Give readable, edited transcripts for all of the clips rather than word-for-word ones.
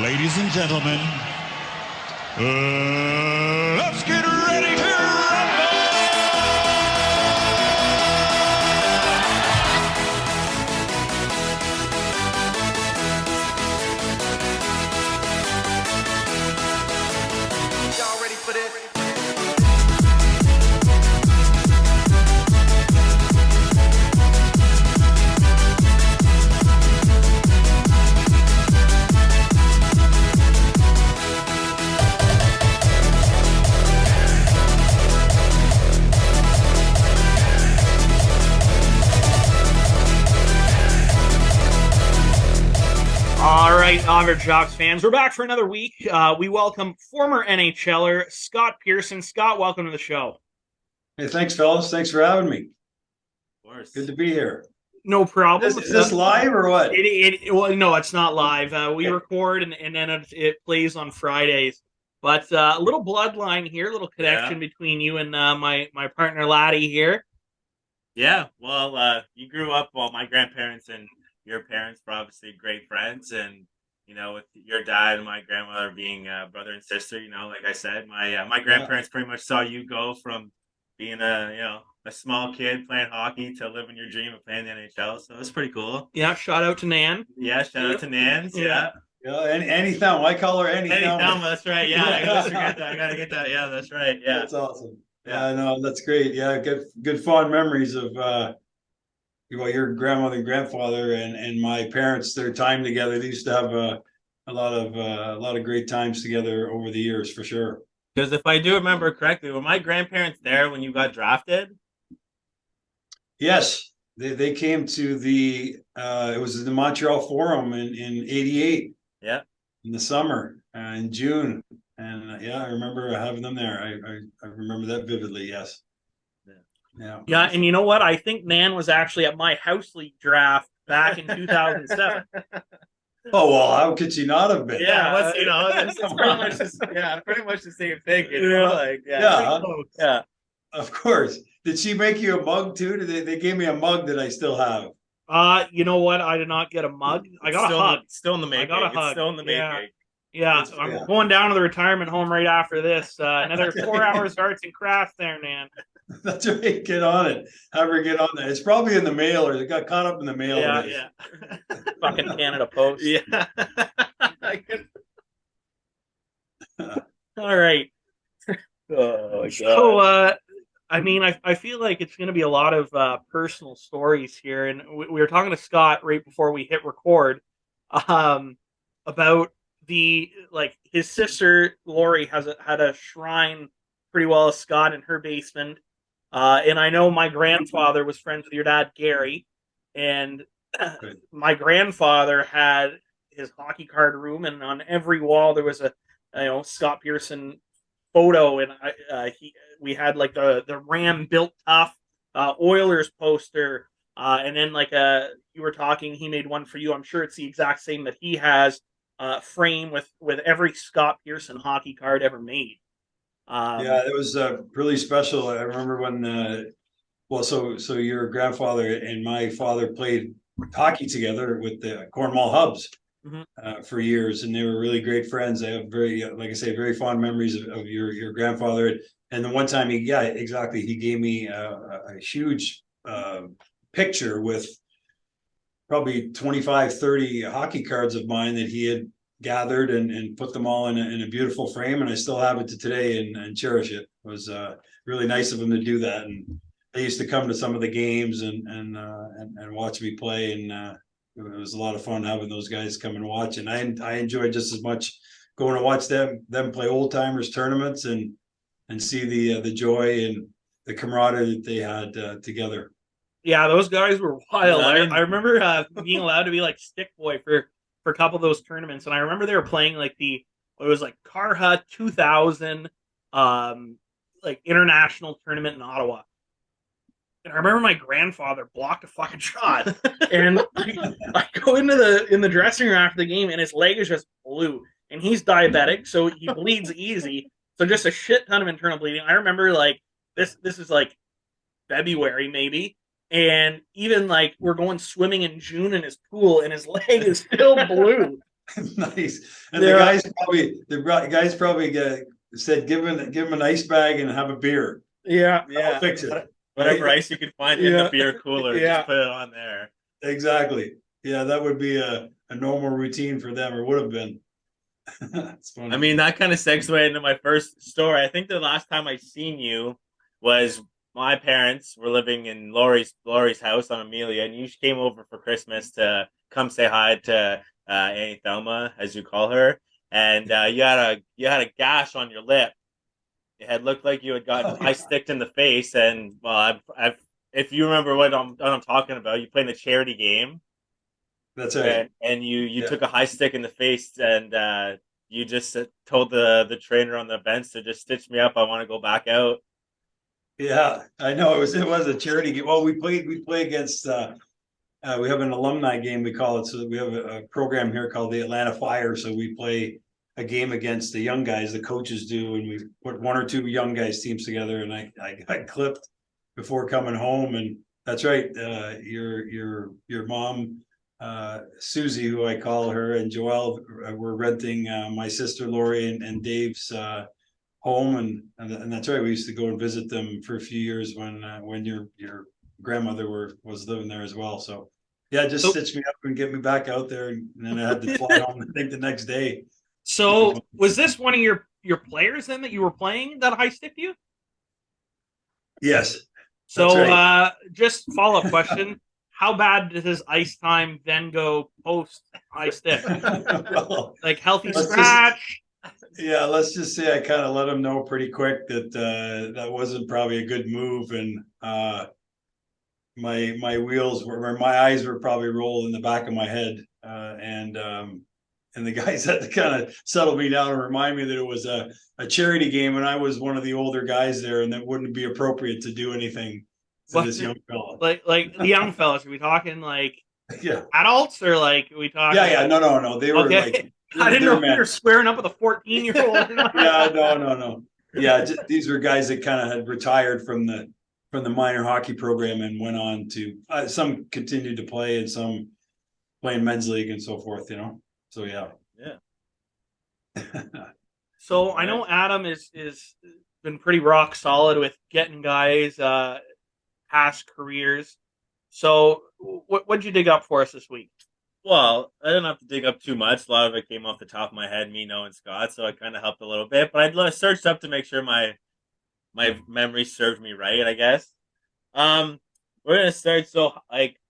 Ladies and gentlemen, let's get ready to rumble! Y'all ready for this? All right, honored Jocks fans, we're back for another week. We welcome former NHLer Scott Pearson. Scott, welcome to the show. Hey, thanks, fellas. Thanks for having me. Of course. Good to be here. No problem. Is this live or what? Well, no, it's not live. We record and then it plays on Fridays. But a little bloodline here, a little connection between you and my partner Laddie here. Yeah, well, you grew up, my grandparents and your parents were obviously great friends, and with your dad and my grandmother being brother and sister, like I said, my grandparents pretty much saw you go from being a small kid playing hockey to living your dream of playing the NHL. So it's pretty cool. Yeah, shout out to Nan. Yeah, shout out to Nans. Yeah. Annie Thelma. I call her Annie Thelma. That's right. Yeah, I always forget that. I gotta get that. Yeah, that's right. Yeah, that's awesome. Yeah, no, that's great. Yeah, good fond memories of your grandmother and grandfather and my parents. Their time together. They used to have a lot of great times together over the years, for sure. Because if I do remember correctly, were my grandparents there when you got drafted? Yes, they came to the it was the Montreal Forum in '88. Yeah, in the summer in June, and I remember having them there. I remember that vividly. Yes. Yeah, and you know what? I think Nan was actually at my house league draft back in 2007. Oh well, how could she not have been? Yeah, it's pretty much the same thing. Yeah. Of course. Did she make you a mug too? They gave me a mug that I still have. You know what? I did not get a mug. I got a hug. Still in the making. I got a hug. Still in the making. Yeah, I'm going down to the retirement home right after this. Another 4 hours arts and crafts there, Nan. That's right. Get on it. Have her get on that. It's probably in the mail, or it got caught up in the mail. Yeah. Fucking Canada Post. Yeah. All right. Oh, God. So, I feel like it's going to be a lot of personal stories here, and we were talking to Scott right before we hit record about his sister Lori had a shrine pretty well as Scott in her basement. And I know my grandfather was friends with your dad, Gary, and my grandfather had his hockey card room, and on every wall there was a Scott Pearson photo, and we had like the Ram Built Tough Oilers poster, and then you were talking, he made one for you. I'm sure it's the exact same that he has, frame with every Scott Pearson hockey card ever made. Yeah, it was really special. I remember when, so your grandfather and my father played hockey together with the Cornwall Hubs for years, and they were really great friends. I have very fond memories of your grandfather. And the one time he gave me a huge picture with probably 25, 30 hockey cards of mine that he had gathered and put them all in a beautiful frame, and I still have it to today and cherish it. It was really nice of him to do that, and they used to come to some of the games and watch me play, and it was a lot of fun having those guys come and watch, and I enjoyed just as much going to watch them play old timers tournaments and see the joy and the camaraderie that they had together. Yeah, those guys were wild. I remember being allowed to be like stick boy for a couple of those tournaments, and I remember they were playing it was like Carha 2000 international tournament in Ottawa. And I remember my grandfather blocked a fucking shot, and I go into the dressing room after the game, and his leg is just blue, and he's diabetic, so he bleeds easy, so just a shit ton of internal bleeding. I remember this is February maybe, and even we're going swimming in June in his pool, and his leg is still blue. Nice. And Yeah. the guys probably said, give him an ice bag and have a beer. Yeah. I'll fix it. Whatever Right? ice you can find in the beer cooler, Yeah. just put it on there. Exactly. Yeah, that would be a normal routine for them, or would have been. That's funny. I mean, that kind of segues into my first story. I think the last time I seen you was my parents were living in Lori's house on Amelia, and you came over for Christmas to come say hi to Annie Thelma, as you call her, and you had a gash on your lip. It had looked like you had gotten ice sticked in the face, and well, I've if you remember what I'm talking about, you played in the charity game. That's right. And you Yeah. took a high stick in the face, and you just told the trainer on the bench to just stitch me up. I want to go back out. Yeah, I know it was a charity game. Well, we play against we have an alumni game, we call it. So we have a program here called the Atlanta Fire. So we play a game against the young guys, the coaches do, and we put one or two young guys teams together. And I got clipped before coming home. And that's right. Your mom, Susie, who I call her, and Joelle were renting my sister Lori and Dave's home, and that's right. We used to go and visit them for a few years when your grandmother was living there as well. So yeah, just stitch me up and get me back out there, and then I had to fly home, I think, the next day. So was this one of your players then that you were playing that high stick you? Yes. So right. Just follow up question. How bad does his ice time then go post ice stick? Well, like healthy scratch? Let's just say I kind of let him know pretty quick that that wasn't probably a good move, and my wheels were, my eyes were probably rolled in the back of my head, and the guys had to kind of settle me down and remind me that it was a charity game, and I was one of the older guys there, and that wouldn't be appropriate to do anything to this young fella. Like the young fellas, are we talking like adults, or like we talking? No. They were like, I didn't know you were squaring up with a 14-year-old. No. Yeah, these were guys that kind of had retired from the minor hockey program and went on to some continued to play, and some playing men's league and so forth. So yeah. So I know Adam is been pretty rock solid with getting guys past careers. So what'd you dig up for us this week? Well, I didn't have to dig up too much. A lot of it came off the top of my head, me knowing Scott, so it kind of helped a little bit. But I searched up to make sure my memory served me right, I guess. We're gonna start. So, like,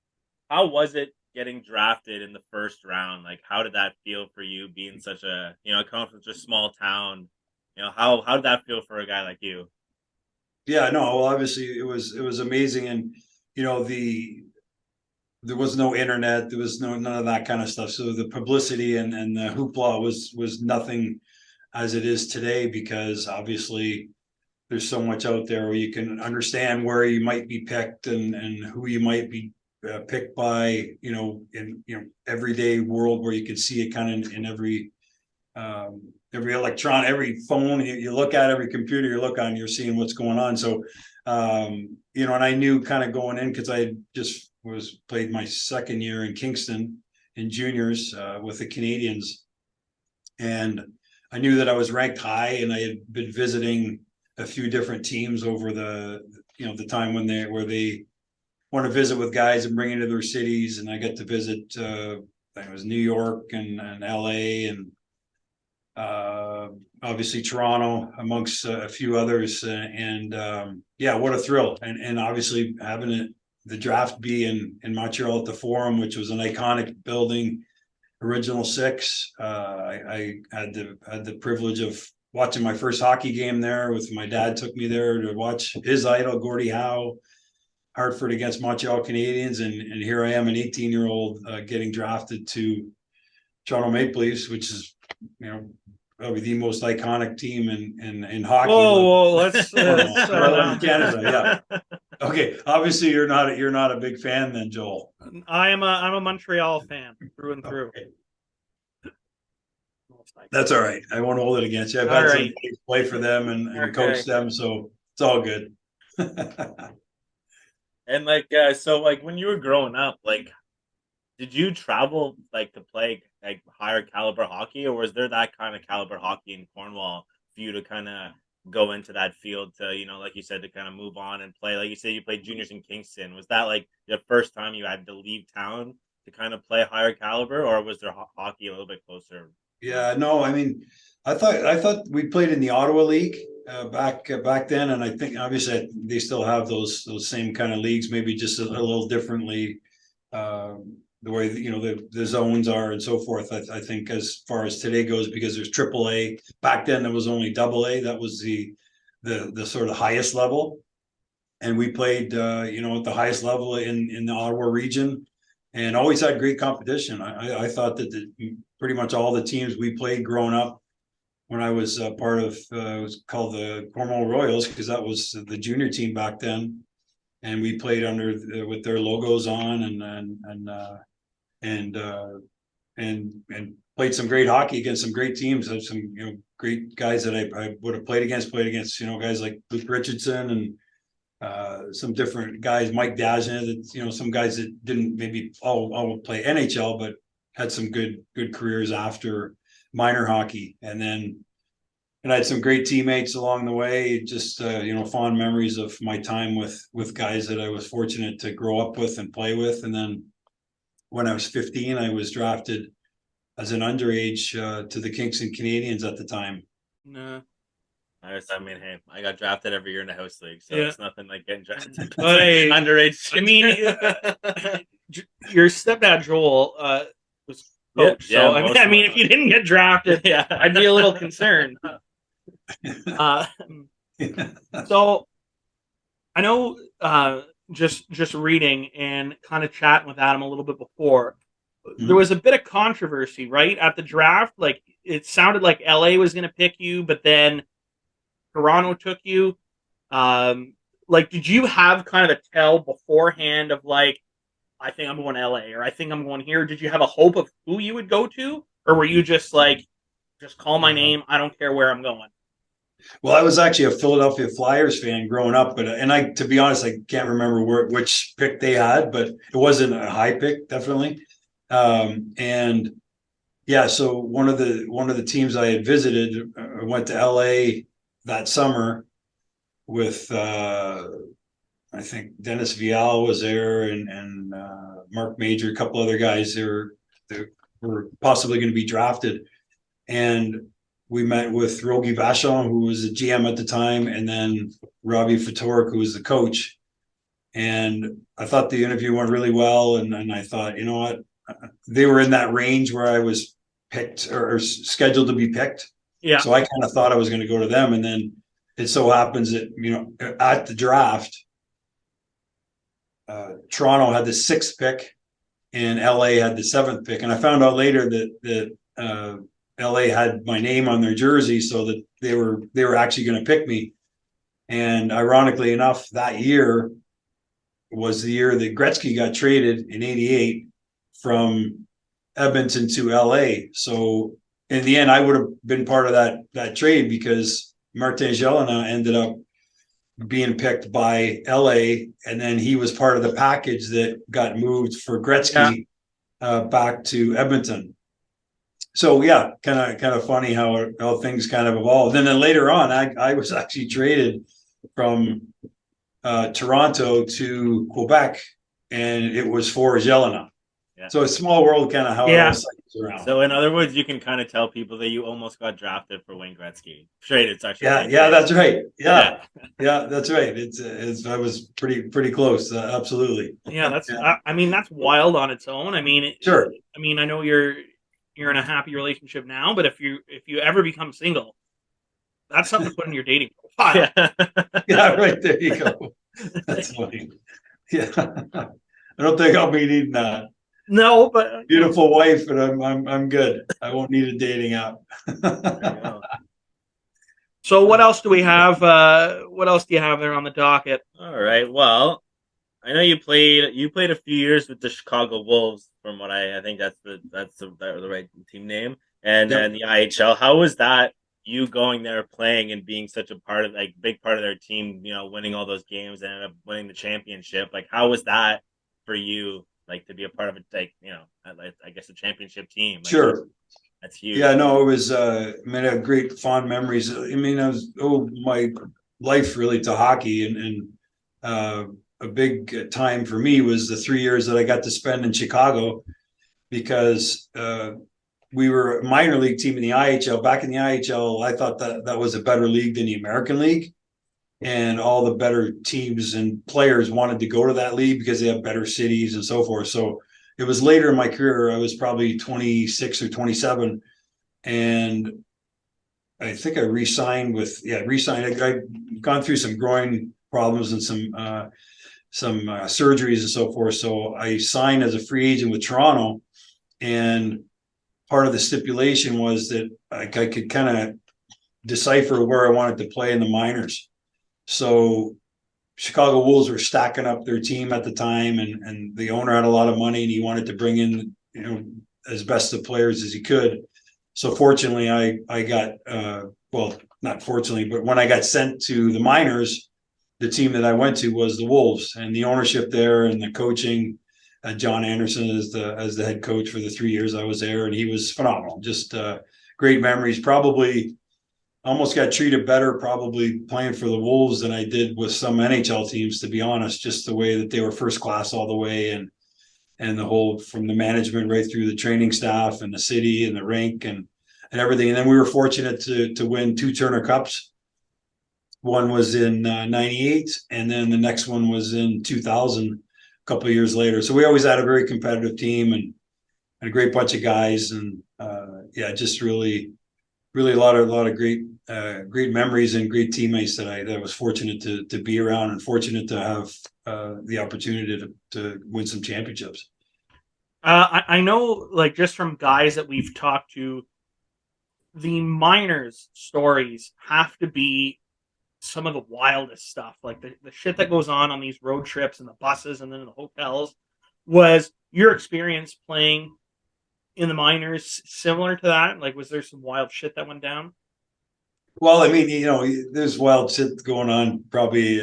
how was it getting drafted in the first round? Like, how did that feel for you, being such a coming from such a small town? How did that feel for a guy like you? Yeah, no, well, obviously it was amazing, and there was no internet, there was none of that kind of stuff. So the publicity and the hoopla was nothing as it is today, because obviously there's so much out there where you can understand where you might be picked, and who you might be picked by, in everyday world, where you can see it kind of in every electron, every phone you look at, every computer you look on, you're seeing what's going on. So and I knew kind of going in, because I just played my second year in Kingston in juniors with the Canadiens, and I knew that I was ranked high, and I had been visiting a few different teams over the time where they want to visit with guys and bring into their cities, and I got to visit it was New York and LA, and obviously Toronto, amongst a few others, and what a thrill, and obviously having the draft be in Montreal at the Forum, which was an iconic building, original six. I had the privilege of watching my first hockey game there. With my dad, took me there to watch his idol, Gordie Howe, Hartford against Montreal Canadiens, and here I am, an 18-year-old getting drafted to Toronto Maple Leafs, which is probably the most iconic team in hockey. Whoa, let's settle Canada. Yeah. Okay, obviously you're not a big fan then, Joel. I'm a Montreal fan through and through. Okay. That's all right. I won't hold it against you. I've had some play for them and coach them, so it's all good. And so when you were growing up, like, did you travel like to play like higher caliber hockey, or was there that kind of caliber hockey in Cornwall for you to kind of go into that field to, like you said, to kind of move on and play? Like you said, you played juniors in Kingston. Was that like the first time you had to leave town to kind of play higher caliber, or was there hockey a little bit closer? Yeah, no, I mean, I thought we played in the Ottawa League back then, and I think obviously they still have those same kind of leagues, maybe just a little differently, the way the zones are and so forth. I think as far as today goes, because there's AAA. Back then there was only AA. That was the sort of highest level, and we played at the highest level in the Ottawa region, and always had great competition. I thought that pretty much all the teams we played growing up, when I was part of it was called the Cornwall Royals, because that was the junior team back then, and we played under with their logos on, and played some great hockey against some great teams. Had some great guys that I would have played against guys like Luke Richardson and some different guys, Mike Dajna, that some guys that didn't maybe all play NHL, but had some good careers after minor hockey. And I had some great teammates along the way. Just fond memories of my time with guys that I was fortunate to grow up with and play with. And then when I was 15, I was drafted as an underage to the Kingston Canadians at the time. No. I mean, hey, I got drafted every year in the house league, so Yeah. it's nothing like getting drafted. Hey, Underage. I mean, your stepdad Joel was coach, Yeah, so I mean, if you didn't get drafted, Yeah. I'd be a little concerned. So I know, just reading and kind of chatting with Adam a little bit before, there was a bit of controversy, right, at the draft. Like it sounded like LA was going to pick you, but then Toronto took you. Like, did you have kind of a tell beforehand of like, I think I'm going LA, or I think I'm going here? Did you have a hope of who you would go to, or were you just like, just call my name, I don't care where I'm going? Well, I was actually a Philadelphia Flyers fan growing up, but to be honest, I can't remember which pick they had, but it wasn't a high pick, definitely. And yeah, so one of the teams I had visited, I went to LA that summer with I think Dennis Vial was there, and Mark Major, a couple other guys that were possibly going to be drafted, and we met with Rogi Vachon, who was the GM at the time, and then Robbie Fatorik, who was the coach. And I thought the interview went really well, and I thought, you know what, they were in that range where I was picked or scheduled to be picked. Yeah. So I kind of thought I was going to go to them, and then it so happens that at the draft, Toronto had the 6th pick, and LA had the 7th pick, and I found out later that LA had my name on their jersey, so that they were actually going to pick me. And ironically enough, that year was the year that Gretzky got traded in '88 from Edmonton to LA. So in the end, I would have been part of that trade, because Martin Gélina ended up being picked by LA, and then he was part of the package that got moved for Gretzky back to Edmonton. So yeah, kind of funny how things kind of evolved. And then later on, I was actually traded from Toronto to Quebec, and it was for Gélina. Yeah. So a small world, kind of how it all cycles around. So in other words, you can kind of tell people that you almost got drafted for Wayne Gretzky. Traded, actually. Yeah, that's right. Yeah, that's right. It's I was pretty close. Absolutely. Yeah, that's. Yeah. I mean, that's wild on its own. I mean, sure. I mean, I know you're in a happy relationship now, but if you ever become single, that's something to put in your dating profile. Yeah, right there you go. That's funny. Yeah, I don't think I'll be needing that. No, but beautiful wife, but I'm good. I won't need a dating app. So what else do we have? What else do you have there on the docket? All right. Well, I know you played a few years with the Chicago Wolves. From what I think that's the right team name, and then the IHL. How was that? You going there, playing, and being such a part of big part of their team. Winning all those games and ended up winning the championship. Like, how was that for you? like to be a part of it, like I guess a championship team. Like, Sure. that's huge. Yeah, no, it was. I mean, I have great fond memories. I mean, I was my life really to hockey, and a big time for me was the 3 years that I got to spend in Chicago because we were a minor league team in the IHL. Back in the IHL, I thought that was a better league than the American League, and all the better teams and players wanted to go to that league because they have better cities and so forth. So it was later in my career. I was probably 26 or 27, and I think I re-signed with re-signed. I've gone through some groin problems and some surgeries and so forth. So I signed as a free agent with Toronto, and part of the stipulation was that I could kind of decipher where I wanted to play in the minors. So Chicago Wolves were stacking up their team at the time, and the owner had a lot of money, and he wanted to bring in as best of players as he could. So fortunately, I got well, not fortunately, but when I got sent to the minors, the team that I went to was the Wolves, and the ownership there and the coaching. John Anderson as the head coach for the 3 years I was there, and he was phenomenal. Just great memories. Probably almost got treated better probably playing for the Wolves than I did with some NHL teams, to be honest. Just the way that they were first class all the way, and the whole from the management right through the training staff and the city and the rink and everything. And then we were fortunate to win 2 Turner Cups. One was in '98, and then the next one was in 2000. A couple of years later. So we always had a very competitive team and a great bunch of guys, and just really a lot of great memories and great teammates that I was fortunate to be around and fortunate to have the opportunity to win some championships. I know, like, just from guys that we've talked to, the minors stories have to be some of the wildest stuff, like the shit that goes on these road trips and the buses and then in the hotels. Was your experience playing in the minors similar to that? Like, was there some wild shit that went down? Well, I mean, there's wild shit going on probably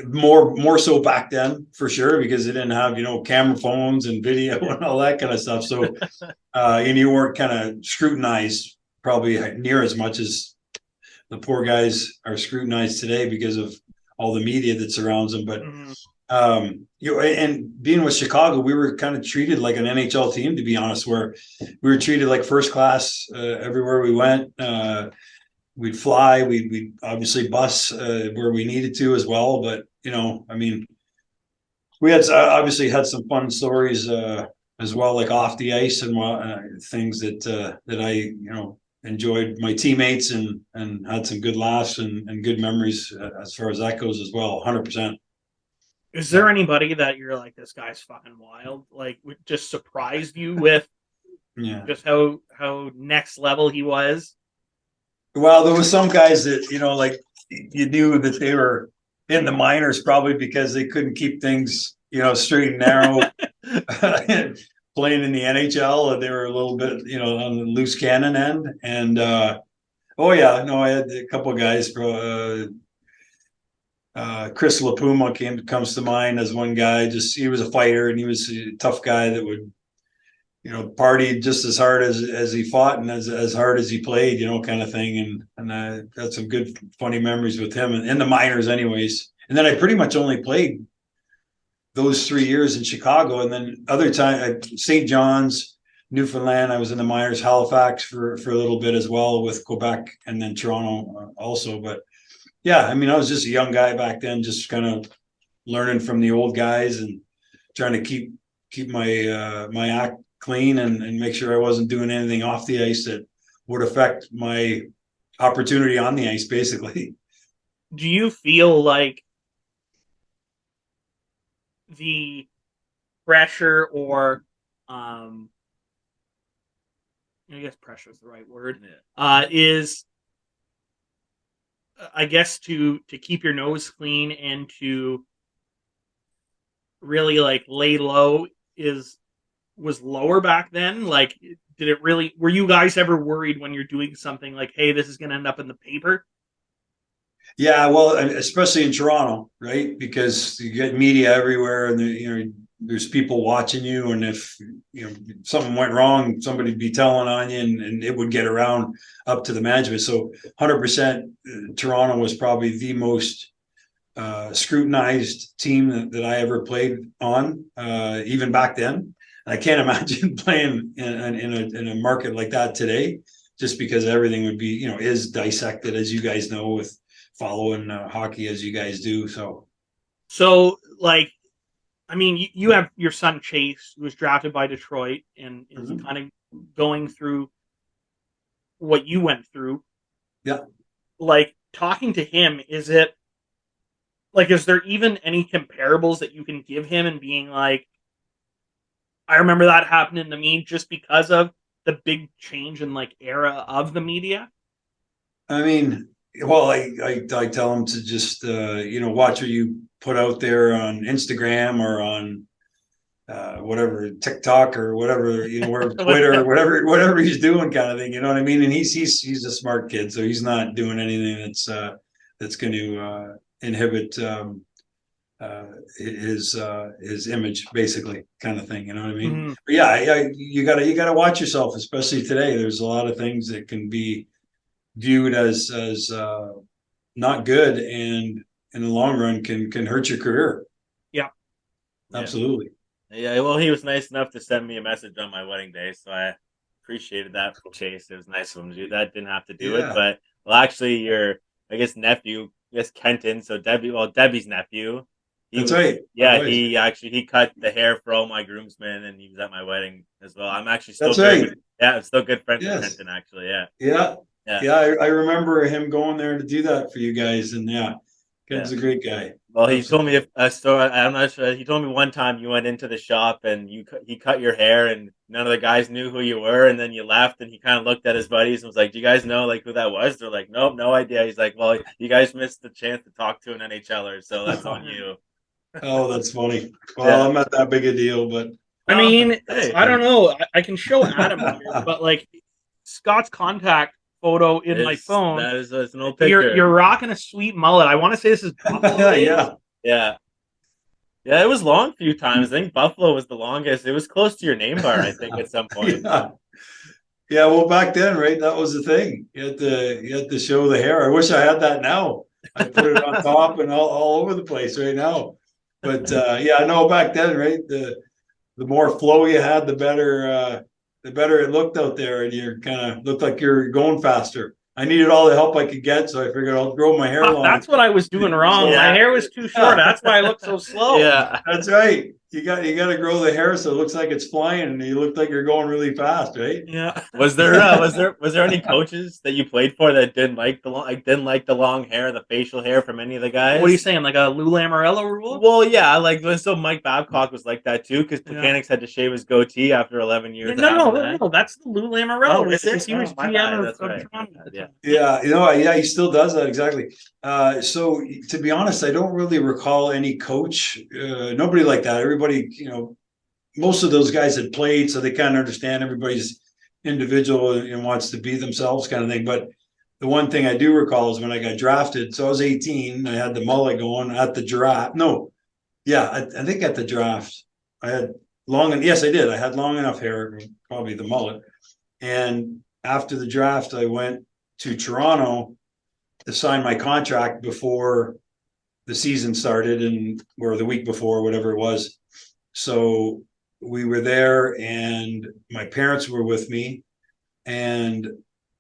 more so back then for sure, because they didn't have camera phones and video and all that kind of stuff. So and you weren't kind of scrutinized probably near as much as the poor guys are scrutinized today because of all the media that surrounds them. But and being with Chicago, we were kind of treated like an NHL team, to be honest, where we were treated like first class everywhere we went. We'd fly, we'd obviously bus where we needed to as well. But I mean, we had obviously had some fun stories as well, like off the ice and things that I enjoyed my teammates and had some good laughs and good memories as far as that goes as well. 100%. Is there anybody that you're like, this guy's fucking wild, like just surprised you with just how next level he was? Well, there was some guys that like you knew that they were in the minors probably because they couldn't keep things straight and narrow playing in the NHL, and they were a little bit on the loose cannon end. And I had a couple of guys. Chris LaPuma comes to mind as one guy. Just he was a fighter, and he was a tough guy that would party just as hard as he fought and as hard as he played, kind of thing. And I got some good funny memories with him in the minors anyways. And then I pretty much only played those 3 years in Chicago. And then other time St. John's, Newfoundland, I was in the minors, Halifax for a little bit as well with Quebec, and then Toronto also. But yeah, I mean, I was just a young guy back then, just kind of learning from the old guys and trying to keep my act clean and make sure I wasn't doing anything off the ice that would affect my opportunity on the ice, basically. Do you feel like the pressure, or I guess pressure is the right word, is, I guess, to keep your nose clean and to really like lay low was lower back then? Like, did it really, were you guys ever worried when you're doing something like, hey, this is going to end up in the paper? Yeah, well, especially in Toronto, right? Because you get media everywhere, and there's people watching you, and if something went wrong, somebody'd be telling on you, and it would get around up to the management. So 100%, Toronto was probably the most scrutinized team that I ever played on, even back then. I can't imagine playing in a market like that today, just because everything would be, is dissected, as you guys know, with following hockey as you guys do. So like, I mean, you have your son Chase, who was drafted by Detroit, and is kind of going through what you went through. Yeah. Like, talking to him, is there even any comparables that you can give him and being like, I remember that happening to me, just because of the big change in like era of the media? I mean, well, I tell him to just watch what you put out there on Instagram or on whatever, TikTok or whatever, or Twitter, whatever he's doing, kind of thing. You know what I mean? And he's a smart kid, so he's not doing anything that's going to inhibit his image, basically, kind of thing. You know what I mean? Mm-hmm. But yeah, you gotta watch yourself, especially today. There's a lot of things that can be viewed as not good, and in the long run can hurt your career. Yeah, absolutely. Yeah, well, he was nice enough to send me a message on my wedding day, so I appreciated that from Chase. It was nice of him to do that. Didn't have to do it, but actually, your nephew, Kenton. So Debbie's nephew. That's right. Yeah, he cut the hair for all my groomsmen, and he was at my wedding as well. I'm actually still I'm still good friends with Kenton, actually. Yeah. I remember him going there to do that for you guys, and Ken's a great guy. Well, he told me a story. I'm not sure. He told me one time you went into the shop and he cut your hair, and none of the guys knew who you were, and then you left, and he kind of looked at his buddies and was like, "Do you guys know who that was?" They're like, "Nope, no idea." He's like, "Well, you guys missed the chance to talk to an NHLer, so that's on you." Oh, that's funny. Well, I'm not that big a deal, but I mean, I don't know. I can show Adam here, but like Scott's contact photo in my phone. It's an old picture. You're rocking a sweet mullet. I want to say this is Buffalo. Yeah. It was long a few times. I think Buffalo was the longest. It was close to your name bar, I think, at some point. Yeah. Well, back then, right? That was the thing. You had to show the hair. I wish I had that now. I put it on top and all over the place right now. But no, back then, right? The more flow you had, the better it looked out there, and you kind of looked like you're going faster. I needed all the help I could get, so I figured I'll grow my hair long. That's what I was doing wrong. My hair was too short. That's why I look so slow. Yeah, that's right. You got to grow the hair so it looks like it's flying, and you look like you're going really fast, right? Yeah. Was there any coaches that you played for that didn't like the long hair, the facial hair from any of the guys? What are you saying, like a Lou Lamoriello rule? Well, yeah, so Mike Babcock was like that too, because Plekanec had to shave his goatee after 11 years. No, that's the Lou Lamoriello. He was GM of Toronto. Yeah, he still does that, exactly. So to be honest, I don't really recall any coach, nobody like that. Everybody, most of those guys had played, so they kind of understand everybody's individual and wants to be themselves, kind of thing. But the one thing I do recall is when I got drafted. So I was 18. I had the mullet going at the draft. I think at the draft I had yes, I did. I had long enough hair, probably the mullet. And after the draft, I went to Toronto to sign my contract before the season started, or the week before, whatever it was. So we were there, and my parents were with me, and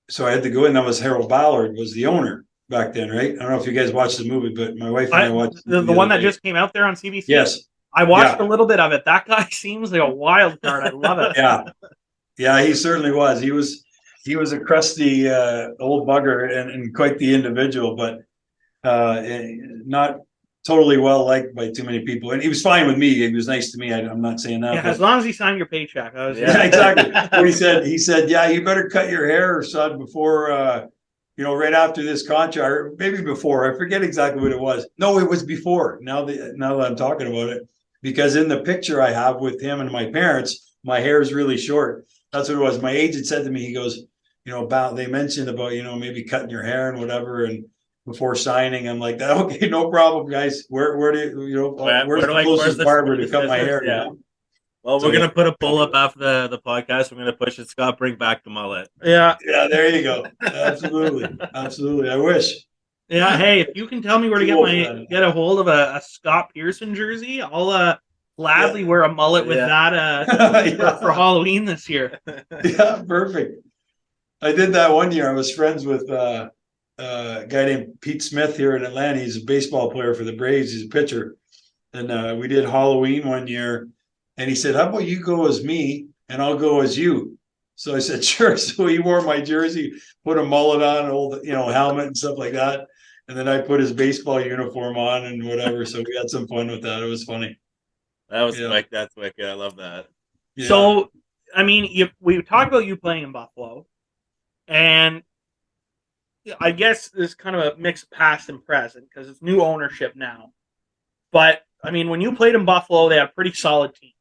so I had to go in. That was Harold Ballard was the owner back then, right? I don't know if you guys watched the movie, but my wife and I watched the one that just came out there on CBC. Yes, I watched a little bit of it. That guy seems like a wild card. I love it. Yeah, he certainly was. He was a crusty old bugger and quite the individual, but not totally well liked by too many people. And he was fine with me. He was nice to me. I'm not saying that. Yeah, as long as he signed your paycheck. Exactly. What he said, yeah, you better cut your hair, son, before, right after this contract, or maybe before. I forget exactly what it was. No, it was before. Now that I'm talking about it, because in the picture I have with him and my parents, my hair is really short. That's what it was. My agent said to me, he goes, they mentioned about, maybe cutting your hair and whatever. And before signing. I'm like, okay, no problem, guys. Where do you know? Where Where's do the where's closest the barber to where's cut the my scissors? hair? You Yeah. know? Well, So we're yeah, gonna put a poll up after the podcast. We're gonna push it. Scott, bring back the mullet. Yeah. yeah, there you go. Absolutely, absolutely. I wish. Yeah. Hey, if you can tell me where to Too old for that. get a hold of a Scott Pearson jersey, I'll gladly Yeah. wear a mullet with Yeah. that for yeah, Halloween this year. yeah, perfect. I did that one year. I was friends with a guy named Pete Smith here in Atlanta. He's a baseball player for the Braves. He's a pitcher. And we did Halloween one year. And he said, how about you go as me and I'll go as you? So I said, sure. So he wore my jersey, put a mullet on, old, helmet and stuff like that. And then I put his baseball uniform on and whatever. So we had some fun with that. It was funny. That was Yeah. that's wicked. I love that. Yeah. So, I mean, we talked about you playing in Buffalo, and I guess there's kind of a mixed past and present because it's new ownership now. But I mean, when you played in Buffalo, they had a pretty solid team.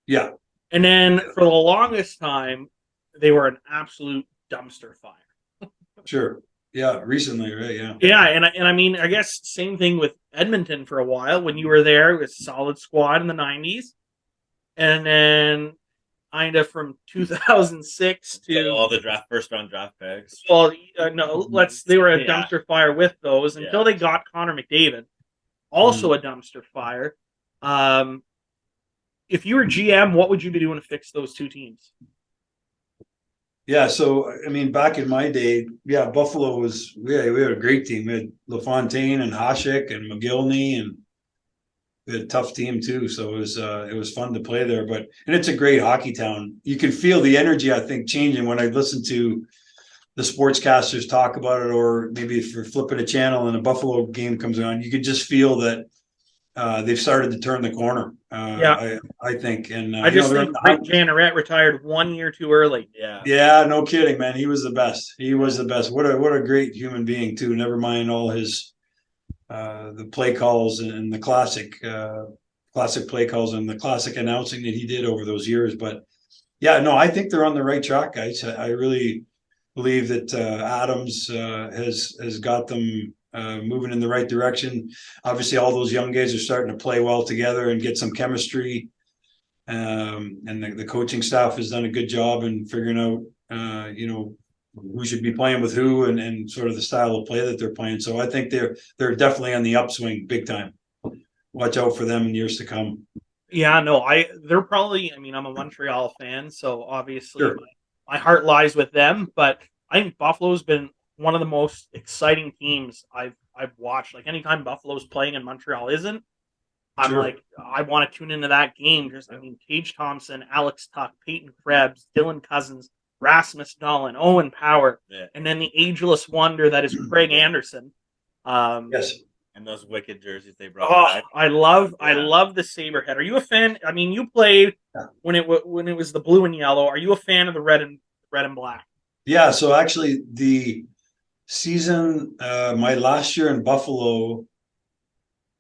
Yeah. And then for the longest time, they were an absolute dumpster fire. Sure. Yeah. Recently, right? Yeah. Yeah, and I mean, I guess same thing with Edmonton for a while. When you were there, it was a solid squad in the 90s. And then kind of from 2006 to all the first round draft picks. well, no, they were a Yeah. dumpster fire with those until they got Connor McDavid, also a dumpster fire. If you were GM, what would you be doing to fix those two teams? Yeah, so I mean, back in my day, Buffalo was we had a great team. We had LaFontaine and Hasek and McGillney, and we had a tough team too. So it was fun to play there. And it's a great hockey town. You can feel the energy, I think, changing when I listen to the sportscasters talk about it, or maybe if you're flipping a channel and a Buffalo game comes on, you could just feel that they've started to turn the corner. I think, and I just think Rick Janneret retired 1 year too early. Yeah, no kidding, man. He was the best. He was the best. What a great human being too. Never mind all his the play calls and the classic play calls and the classic announcing that he did over those years. But yeah, no, I think they're on the right track, guys. I really believe that Adams has got them moving in the right direction. Obviously, all those young guys are starting to play well together and get some chemistry. And the coaching staff has done a good job in figuring out, who should be playing with who and sort of the style of play that they're playing. So I think they're definitely on the upswing big time. Watch out for them in years to come. Yeah, no, they're probably. I mean, I'm a Montreal fan, so obviously Sure. my heart lies with them. But I think Buffalo's been one of the most exciting teams I've watched. Like anytime Buffalo's playing and Montreal isn't, I'm Sure. like, I want to tune into that game. Just, I mean, Tage Thompson, Alex Tuck, Peyton Krebs, Dylan Cousins, Rasmus Dahlin, Owen Power, and then the ageless wonder that is Craig Anderson. Yes. And those wicked jerseys they brought back. I love the Saberhead. Are you a fan? I mean, you played when it was the blue and yellow. Are you a fan of the red and black? Yeah. So actually, the season, my last year in Buffalo,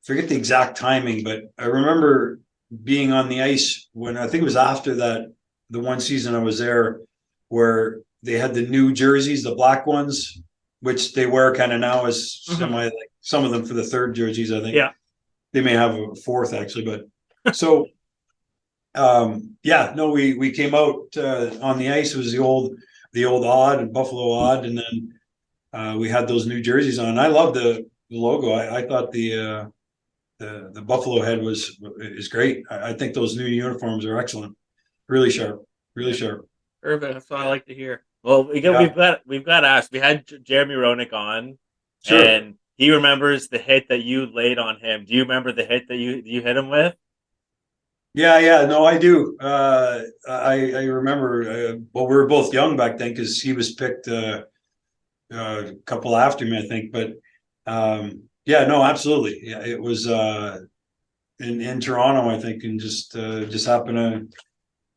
forget the exact timing, but I remember being on the ice when I think it was after that, the one season I was there, where they had the new jerseys, the black ones, which they wear kind of now as like some of them for the third jerseys, I think. Yeah. They may have a fourth actually, but so we came out on the ice. It was the old odd and Buffalo odd, and then we had those new jerseys on. I loved the logo. I thought the Buffalo head is great. I think those new uniforms are excellent. Really sharp. Really sharp. Perfect. That's what I like to hear. Well, we've got asked. We had Jeremy Roenick on, Sure. and he remembers the hit that you laid on him. Do you remember the hit that you hit him with? Yeah. No, I do. I remember. Well, we were both young back then because he was picked a couple after me, I think. But yeah, no, absolutely. Yeah, it was in Toronto, I think, and just happened to.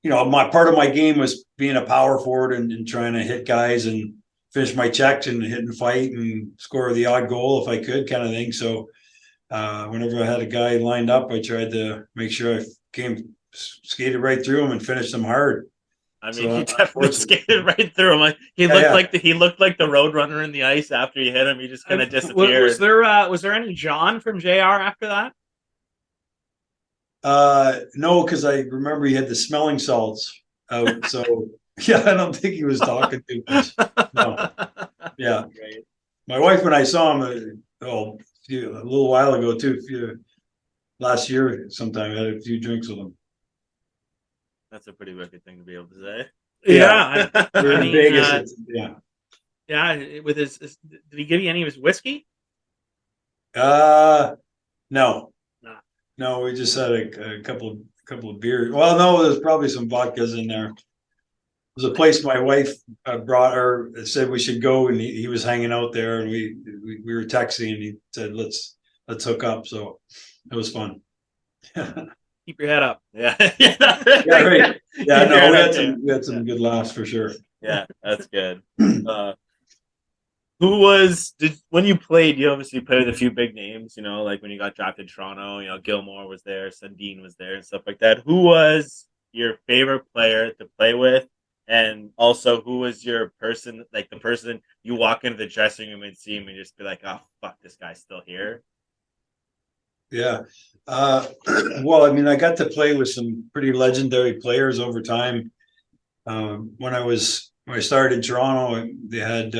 My part of my game was being a power forward and trying to hit guys and finish my checks and hit and fight and score the odd goal if I could, kind of thing. So whenever I had a guy lined up, I tried to make sure I skated right through him and finished him hard. I mean, So, he definitely unfortunately- skated right through him. Like, he Yeah, looked yeah. like he looked like the Roadrunner in the ice after you hit him. He just kind of disappeared. Was there any John from JR after that? No, because I remember he had the smelling salts out. So yeah, I don't think he was talking too much. No. Yeah. Right. My wife, when I saw him, a little while ago too, last year sometime, I had a few drinks with him. That's a pretty wicked thing to be able to say. Yeah, We were I in mean, Vegas. Yeah. yeah. With his, did he give you any of his whiskey? No, Nah. no, we just had a couple of beers. Well, no, there's probably some vodkas in there. There's a place my wife brought her, said we should go, and he was hanging out there, and we were texting, and he said let's hook up. So it was fun. Keep your head up. Yeah. Yeah, right. Yeah, no, Yeah. we had some good laughs for sure. Yeah, that's good. When you played, you obviously played with a few big names, you know, like when you got drafted to Toronto, you know, Gilmore was there, Sundin was there and stuff like that. Who was your favorite player to play with? And also, who was your person, like the person you walk into the dressing room and see him and just be like, oh, fuck, this guy's still here? Yeah. Well, I mean, I got to play with some pretty legendary players over time. When I started in Toronto, they had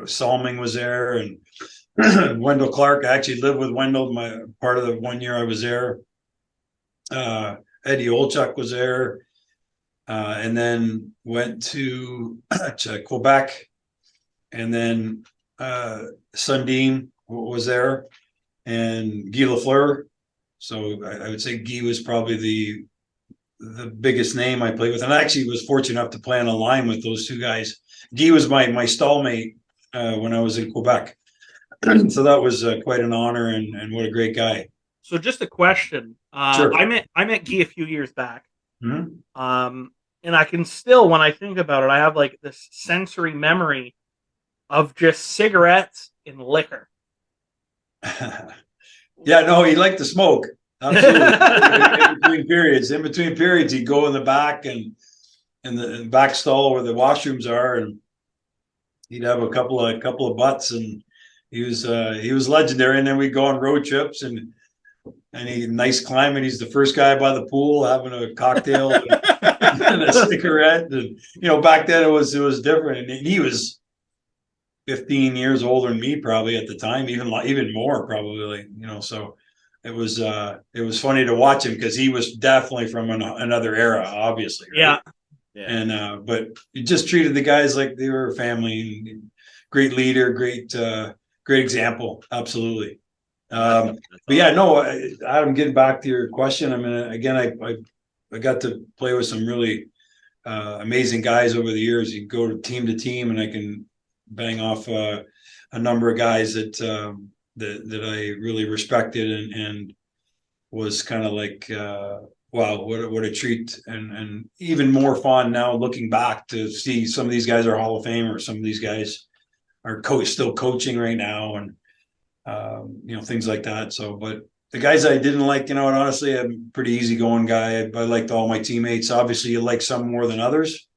Salming was there, and Wendell Clark. I actually lived with Wendell my part of the 1 year I was there. Eddie Olchuk was there, and then went to Quebec, and then Sundin was there, and Guy Lafleur. So I would say Guy was probably the biggest name I played with, and I actually was fortunate enough to play on a line with those two guys. Guy was my stallmate when I was in Quebec, so that was quite an honor, and what a great guy. So just a question. Sure. I met Guy a few years back. Mhm. And I can still, when I think about it, I have like this sensory memory of just cigarettes and liquor. Yeah, no, he liked to smoke. Absolutely. In between periods, he'd go in the back and in the back stall where the washrooms are, and he'd have a couple of butts, and he was legendary. And then we'd go on road trips, and he nice climbing. He's the first guy by the pool having a cocktail and a cigarette. And you know, back then it was different, and he was 15 years older than me probably at the time, even more probably, you know. So it was funny to watch him because he was definitely from another era, obviously, right? Yeah. And but he just treated the guys like they were family, and great leader, great example, absolutely. But yeah, no, Adam, getting back to your question, I mean, again, I got to play with some really amazing guys over the years. You go to team, and I can bang off a number of guys that I really respected and was kind of like, wow, what a treat, and even more fun now looking back to see some of these guys are Hall of Famers, some of these guys are still coaching right now, and you know, things like that. So, but the guys I didn't like, you know, and honestly, I'm a pretty easygoing guy. I liked all my teammates. Obviously, you like some more than others,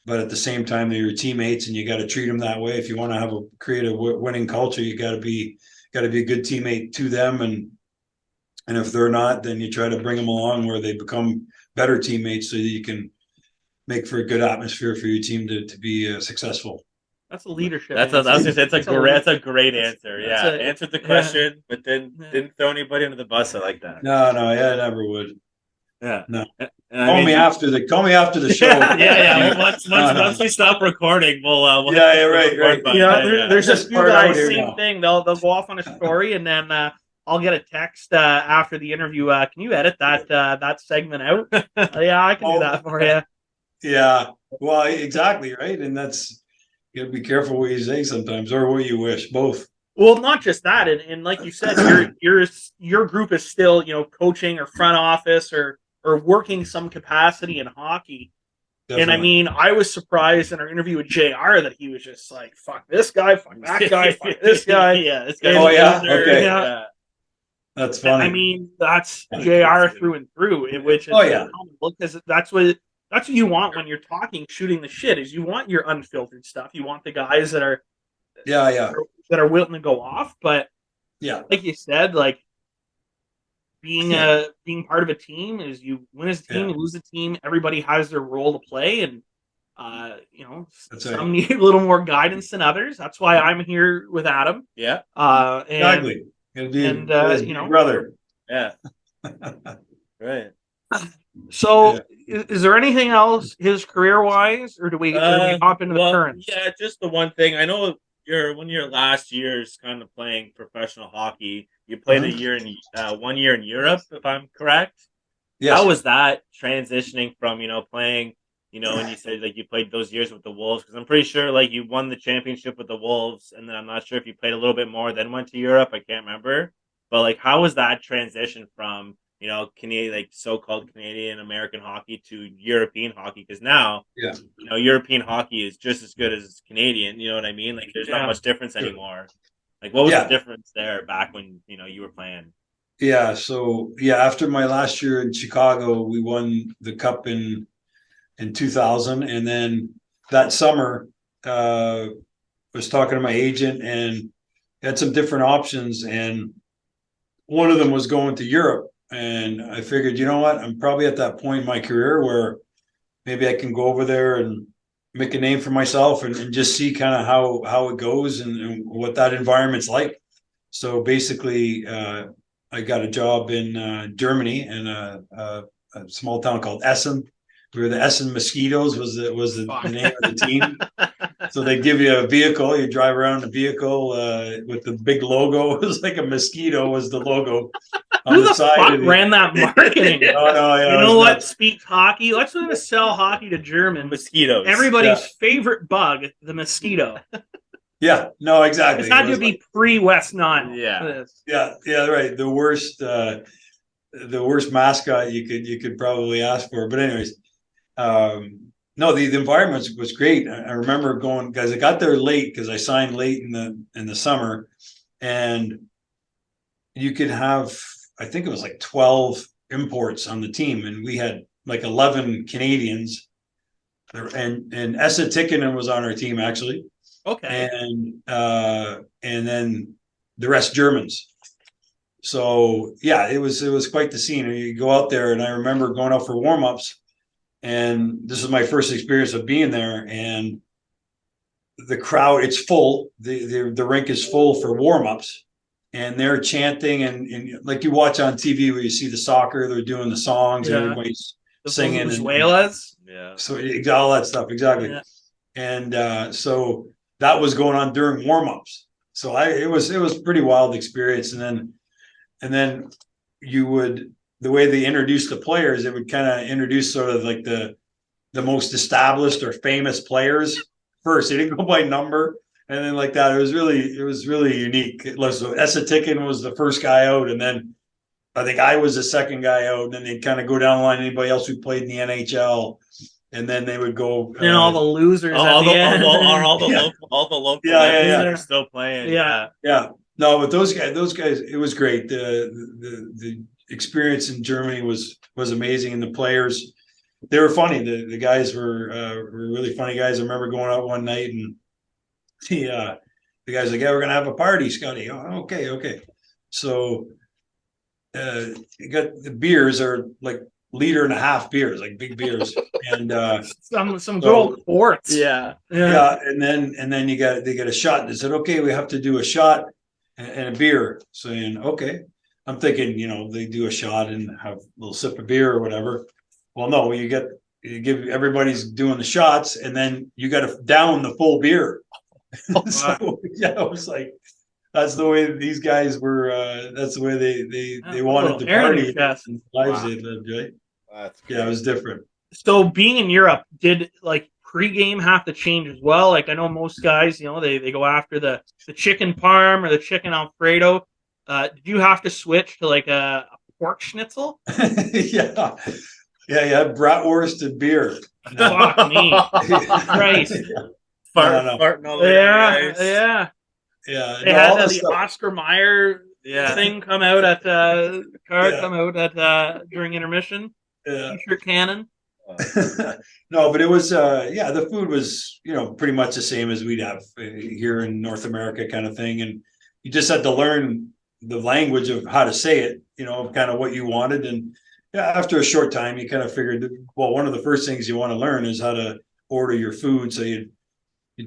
but at the same time, they're your teammates, and you got to treat them that way. If you want to create a winning culture, you got to be a good teammate to them, and if they're not, then you try to bring them along where they become better teammates, so that you can make for a good atmosphere for your team to be successful. That's a leadership. That's a great answer. Yeah, answered the question, but then didn't throw anybody under the bus. I like that. No, yeah, I never would. Yeah, no. Call me after the show. yeah. Once we stop recording, we'll yeah, right. Yeah, there's just few guys. Same now. thing. They'll go off on a story, and then I'll get a text after the interview. Can you edit that segment out? Yeah, I can do that for you. Yeah, well, exactly, right, and that's. You gotta be careful what you say sometimes, or what you wish. Both. Well, not just that, and like you said, your group is still, you know, coaching or front office or working some capacity in hockey. Definitely. And I mean, I was surprised in our interview with JR that he was just like, "Fuck this guy, fuck that guy, fuck this guy." Yeah, this guy. Oh yeah, okay. Yeah. That's funny. I mean, that's JR through and through, which is common, because that's what That's what you want when you're talking, shooting the shit. Is you want your unfiltered stuff. You want the guys that are Yeah. willing to go off. But Yeah. like you said, like being part of a team is you win as a team, you lose a team. Everybody has their role to play, and That's some right. need a little more guidance than others. That's why I'm here with Adam. Yeah. Exactly. Gonna be and, his you know- brother. Yeah. Right. So, Yeah. is there anything else his career wise, or do we hop into the current? Yeah, just the one thing. I know one of your last years kind of playing professional hockey. You played a year in 1 year in Europe, if I'm correct. Yes. How was that transitioning from playing? And you said like you played those years with the Wolves, because I'm pretty sure like you won the championship with the Wolves, and then I'm not sure if you played a little bit more, then went to Europe. I can't remember, but like how was that transition from Canadian, like so-called Canadian American hockey to European hockey? Because now, European hockey is just as good as Canadian. You know what I mean? Like, there's not much difference anymore. Like, what was the difference there back when you were playing? Yeah. So after my last year in Chicago, we won the cup in 2000, and then that summer, was talking to my agent and had some different options, and one of them was going to Europe. And I figured, you know what, I'm probably at that point in my career where maybe I can go over there and make a name for myself and just see kind of how it goes and what that environment's like. So basically, I got a job in Germany in a small town called Essen. We were the Essen Mosquitoes was the name of the team. So they give you a vehicle, you drive around the vehicle with the big logo. It was like a mosquito was the logo on Who the the side. fuck ran that marketing? Yeah, you know what? Speaks hockey. Let's try to sell hockey to Germans. Mosquitoes. Everybody's favorite bug, the mosquito. Yeah, no, exactly. It's had to be pre-West Nile. Yeah. Yeah, right. The worst mascot you could probably ask for. But anyways, no, the environment was great. I remember going, guys. I got there late because I signed late in the summer, and you could have, I think it was like 12 imports on the team, and we had like 11 Canadians, and Esa Tikkanen was on our team actually. Okay. And then the rest Germans. So yeah, it was quite the scene. You go out there, and I remember going out for warm-ups, and this is my first experience of being there, and the crowd, it's full. The rink is full for warm-ups, and they're chanting and like you watch on TV where you see the soccer, they're doing the songs, and everybody's singing Venezuela's. So all that stuff, exactly. Yeah. And so that was going on during warm-ups. So it was pretty wild experience. And then you would, the way they introduced the players, it would kind of introduce sort of like the most established or famous players first. They didn't go by number, and then like that. It was really unique. So Esa Tikkanen was the first guy out, and then I think I was the second guy out, and then they'd kind of go down the line, anybody else who played in the NHL. And then they would go. And all the losers. All the local are still playing. Yeah. No, but those guys, it was great. The experience in Germany was amazing, and the players, they were funny. The guys were really funny guys. I remember going out one night, and the guys like, "Yeah, we're gonna have a party, Scotty." Oh, okay. So you got the beers are like 1.5 liter beers, like big beers, and some good old Torts. Yeah. And then they get a shot. They said, "Okay, we have to do a shot and a beer." Saying, "Okay." I'm thinking, they do a shot and have a little sip of beer or whatever. Well, no, you give everybody's doing the shots, and then you got to down the full beer. So it was like, that's the way these guys were. That's the way they wanted to party. Lives they lived, right? Yeah, it was different. So being in Europe, did like pregame have to change as well? Like I know most guys, they go after the chicken parm or the chicken Alfredo. Did you have to switch to like a pork schnitzel? Yeah, bratwurst and beer. Fuck me, Christ! Farting all the way yeah. They had the Oscar Mayer thing come out at come out at during intermission. T-shirt cannon. No, but it was the food was, pretty much the same as we'd have here in North America kind of thing. And you just had to learn the language of how to say it, kind of what you wanted. And yeah, after a short time, you kind of figured that, well, one of the first things you want to learn is how to order your food. So you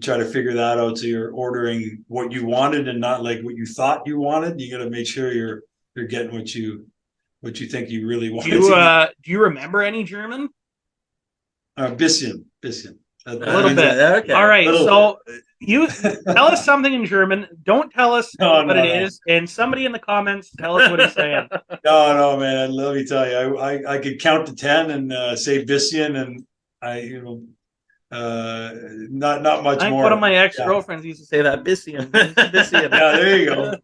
try to figure that out. So you're ordering what you wanted and not like what you thought you wanted. You got to make sure you're getting what you think you really want. Do you remember any German? Bisschen. A little bit. Okay. All right. Little So you tell us something in German. Don't tell us what it is. And somebody in the comments tell us what he's saying. No, man. Let me tell you, I could count to 10 and say bisschen, and not much I think more. one of my ex-girlfriends used to say that, bisschen. Bisschen. Yeah, there you go.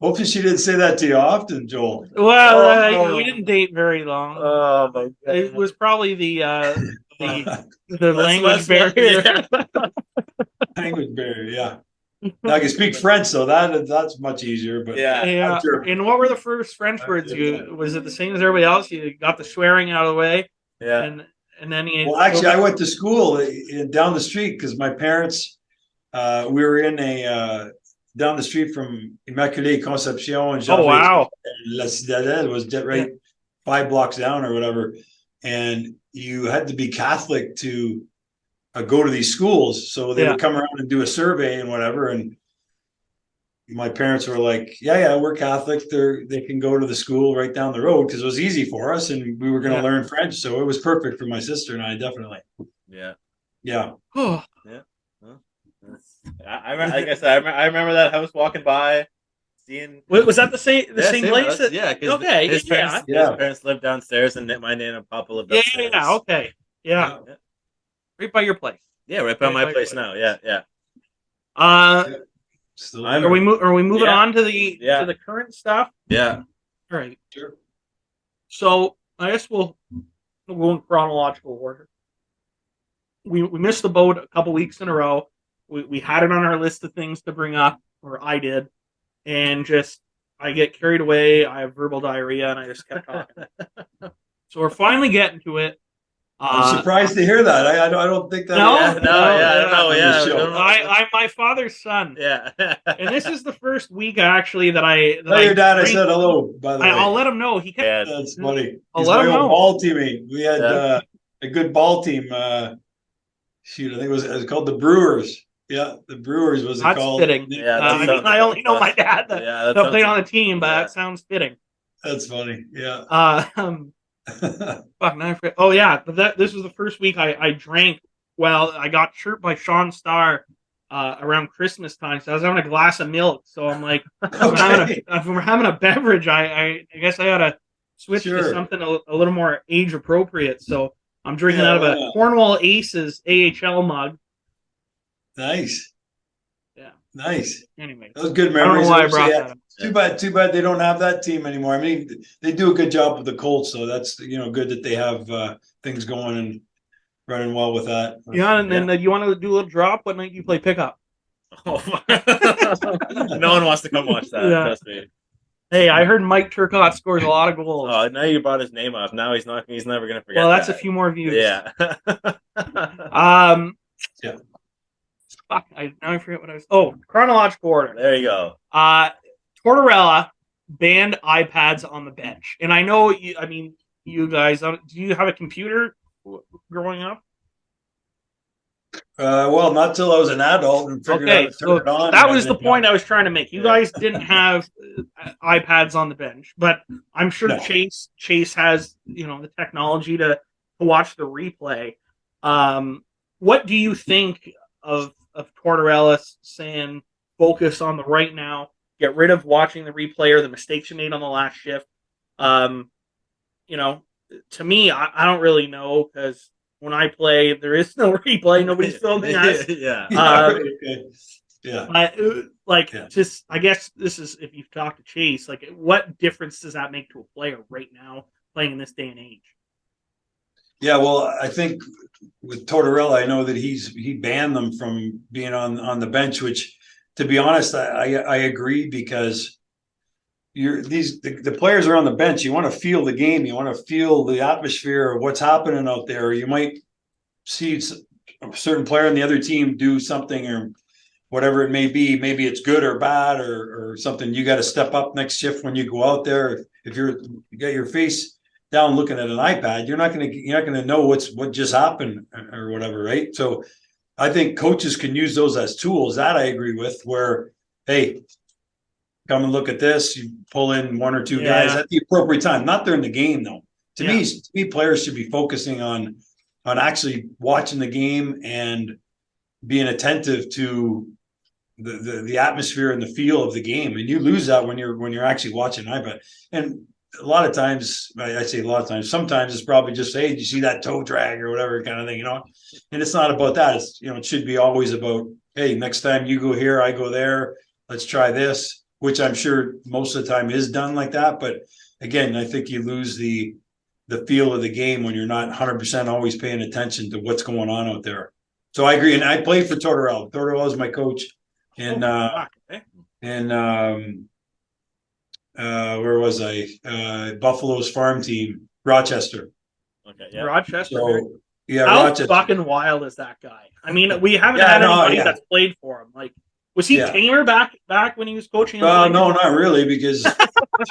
Hopefully she didn't say that to you often, Joel. Well, we didn't date very long. Oh my god! It was probably the language barrier. Language barrier, yeah. Now I can speak French, so that's much easier. But Yeah. Sure. And what were the first French words? Was it the same as everybody else? You got the swearing out of the way. Yeah. And then you. Well, actually, I went to school down the street because my parents, we were in a down the street from Immaculée Conception and Jean. Oh wow! La Citadelle was right 5 blocks down or whatever, and you had to be Catholic to go to these schools. So they would come around and do a survey and whatever. And my parents were like, "Yeah, we're Catholic. They can go to the school right down the road," because it was easy for us, and we were going to learn French, so it was perfect for my sister and I. Definitely. Yeah. I remember, like I said, I remember that house walking by, seeing. Was that the same place? House. Yeah. Okay. His parents lived downstairs, and my nana and Papa lived upstairs. Okay. Yeah. Right by your place. Yeah, right by my place now. Yeah. Are we moving on to the current stuff? Yeah. All right. Sure. So I guess we'll go in chronological order. We missed the boat a couple weeks in a row. We had it on our list of things to bring up, or I did, and I get carried away. I have verbal diarrhea, and I just kept talking. So we're finally getting to it. I'm surprised to hear that. I don't think that. I'm my father's son. Yeah. And this is the first week actually that your dad. I said hello. By the way, I'll let him know. He kept. That's funny. I'll let him know. Ball teammate. We had a good ball team. I think it was called the Brewers. Yeah, the Brewers was it called? Fitting. Yeah, I only know my dad that played on the team, but that sounds fitting. That's funny. Yeah. Fuck, now I forget. Oh yeah, but this was the first week I drank. Well, I got chirped by Sean Starr around Christmas time, so I was having a glass of milk. So I'm like, if we're having a beverage, I guess I gotta switch to something a little more age appropriate. So I'm drinking out of a Cornwall Aces AHL mug. Nice. Yeah. Nice. Anyway, that was good memories. I don't know why I brought that up. Too bad they don't have that team anymore. I mean, they do a good job with the Colts, so that's good that they have things going and running well with that. Yeah, and then you want to do a little drop? What night do you play pickup? No one wants to come watch that. Trust me. Hey, I heard Mike Turcotte scores a lot of goals. Oh, now you brought his name up. Now he's never going to forget. Well, that's a few more views. Yeah. Yeah. Fuck, now I forget what I was. Oh, chronological order. There you go. Tortorella banned iPads on the bench, and I know you. I mean, you guys. Do you have a computer growing up? Well, not till I was an adult and figured out how to turn it on. That was the point I was trying to make. You guys didn't have iPads on the bench, but I'm sure Chase has the technology to watch the replay. What do you think of Tortorella saying focus on the right now, get rid of watching the replay or the mistakes you made on the last shift? To me, I don't really know, because when I play, there is no replay. Nobody's filming us. Just I guess this is, if you've talked to Chase, like, what difference does that make to a player right now playing in this day and age? Yeah, well, I think with Tortorella, I know that he banned them from being on the bench, which, to be honest, I agree, because the players are on the bench. You want to feel the game. You want to feel the atmosphere of what's happening out there. You might see a certain player on the other team do something or whatever it may be. Maybe it's good or bad or something. You got to step up next shift when you go out there. If you got your face down looking at an iPad, you're not gonna know what just happened or whatever, right? So I think coaches can use those as tools. That I agree with. Where, hey, come and look at this. You pull in one or two guys at the appropriate time, not during the game though. To me, players should be focusing on actually watching the game and being attentive to the atmosphere and the feel of the game. And you lose that when you're actually watching iPad. And a lot of times, I say a lot of times, sometimes it's probably just, hey, did you see that toe drag or whatever kind of thing, you know? And it's not about that. It's, it should be always about, hey, next time you go here, I go there. Let's try this, which I'm sure most of the time is done like that. But again, I think you lose the feel of the game when you're not 100% always paying attention to what's going on out there. So I agree. And I played for Tortorella. Tortorella is my coach. And where was I? Buffalo's farm team, Rochester. Okay, yeah. Rochester. So, yeah, how Rochester. fucking wild is that guy? I mean, we haven't had anybody that's played for him. Like, was he tamer back when he was coaching? No, not really, because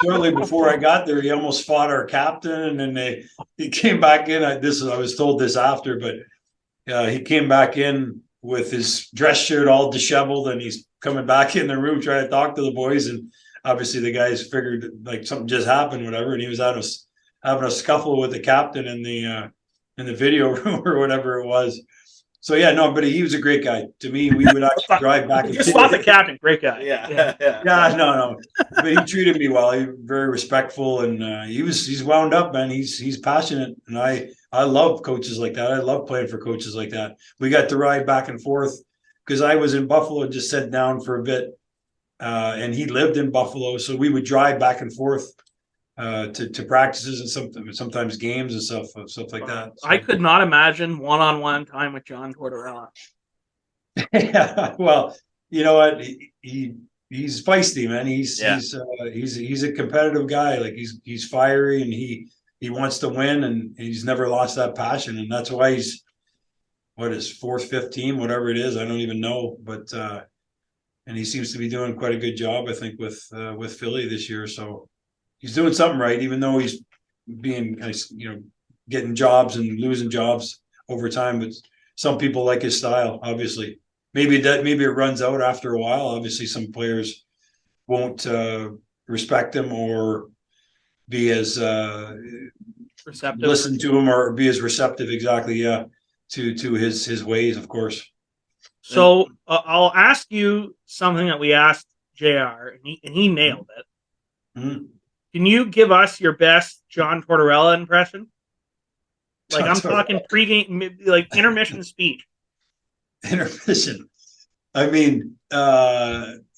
shortly before I got there, he almost fought our captain, and then he came back in. I was told this after, but he came back in with his dress shirt all disheveled, and he's coming back in the room trying to talk to the boys, and obviously the guys figured like something just happened, whatever, and he was having a scuffle with the captain in the video room or whatever it was. So yeah, no, but he was a great guy. To me, we would actually drive back. Just thought the captain, great guy. Yeah, no, but he treated me well. He was very respectful, and he's wound up, man. He's passionate, and I love coaches like that. I love playing for coaches like that. We got to ride back and forth because I was in Buffalo and just sat down for a bit. And he lived in Buffalo, so we would drive back and forth to practices and sometimes games and stuff like that. So. I could not imagine one-on-one time with John Tortorella. Yeah, well, you know what? He's feisty, man. He's a competitive guy. Like he's fiery, and he wants to win, and he's never lost that passion, and that's why he's his fourth, fifth team, whatever it is. I don't even know, but. And he seems to be doing quite a good job, I think, with Philly this year. So he's doing something right, even though he's being, getting jobs and losing jobs over time. But some people like his style, obviously. Maybe it runs out after a while. Obviously, some players won't respect him or be as receptive. Listen to him or be as receptive. Exactly, yeah, to his ways, of course. So I'll ask you something that we asked JR, and he nailed it. Mm-hmm. Can you give us your best John Tortorella impression? Like I'm talking pregame, like intermission speech. Intermission. I mean,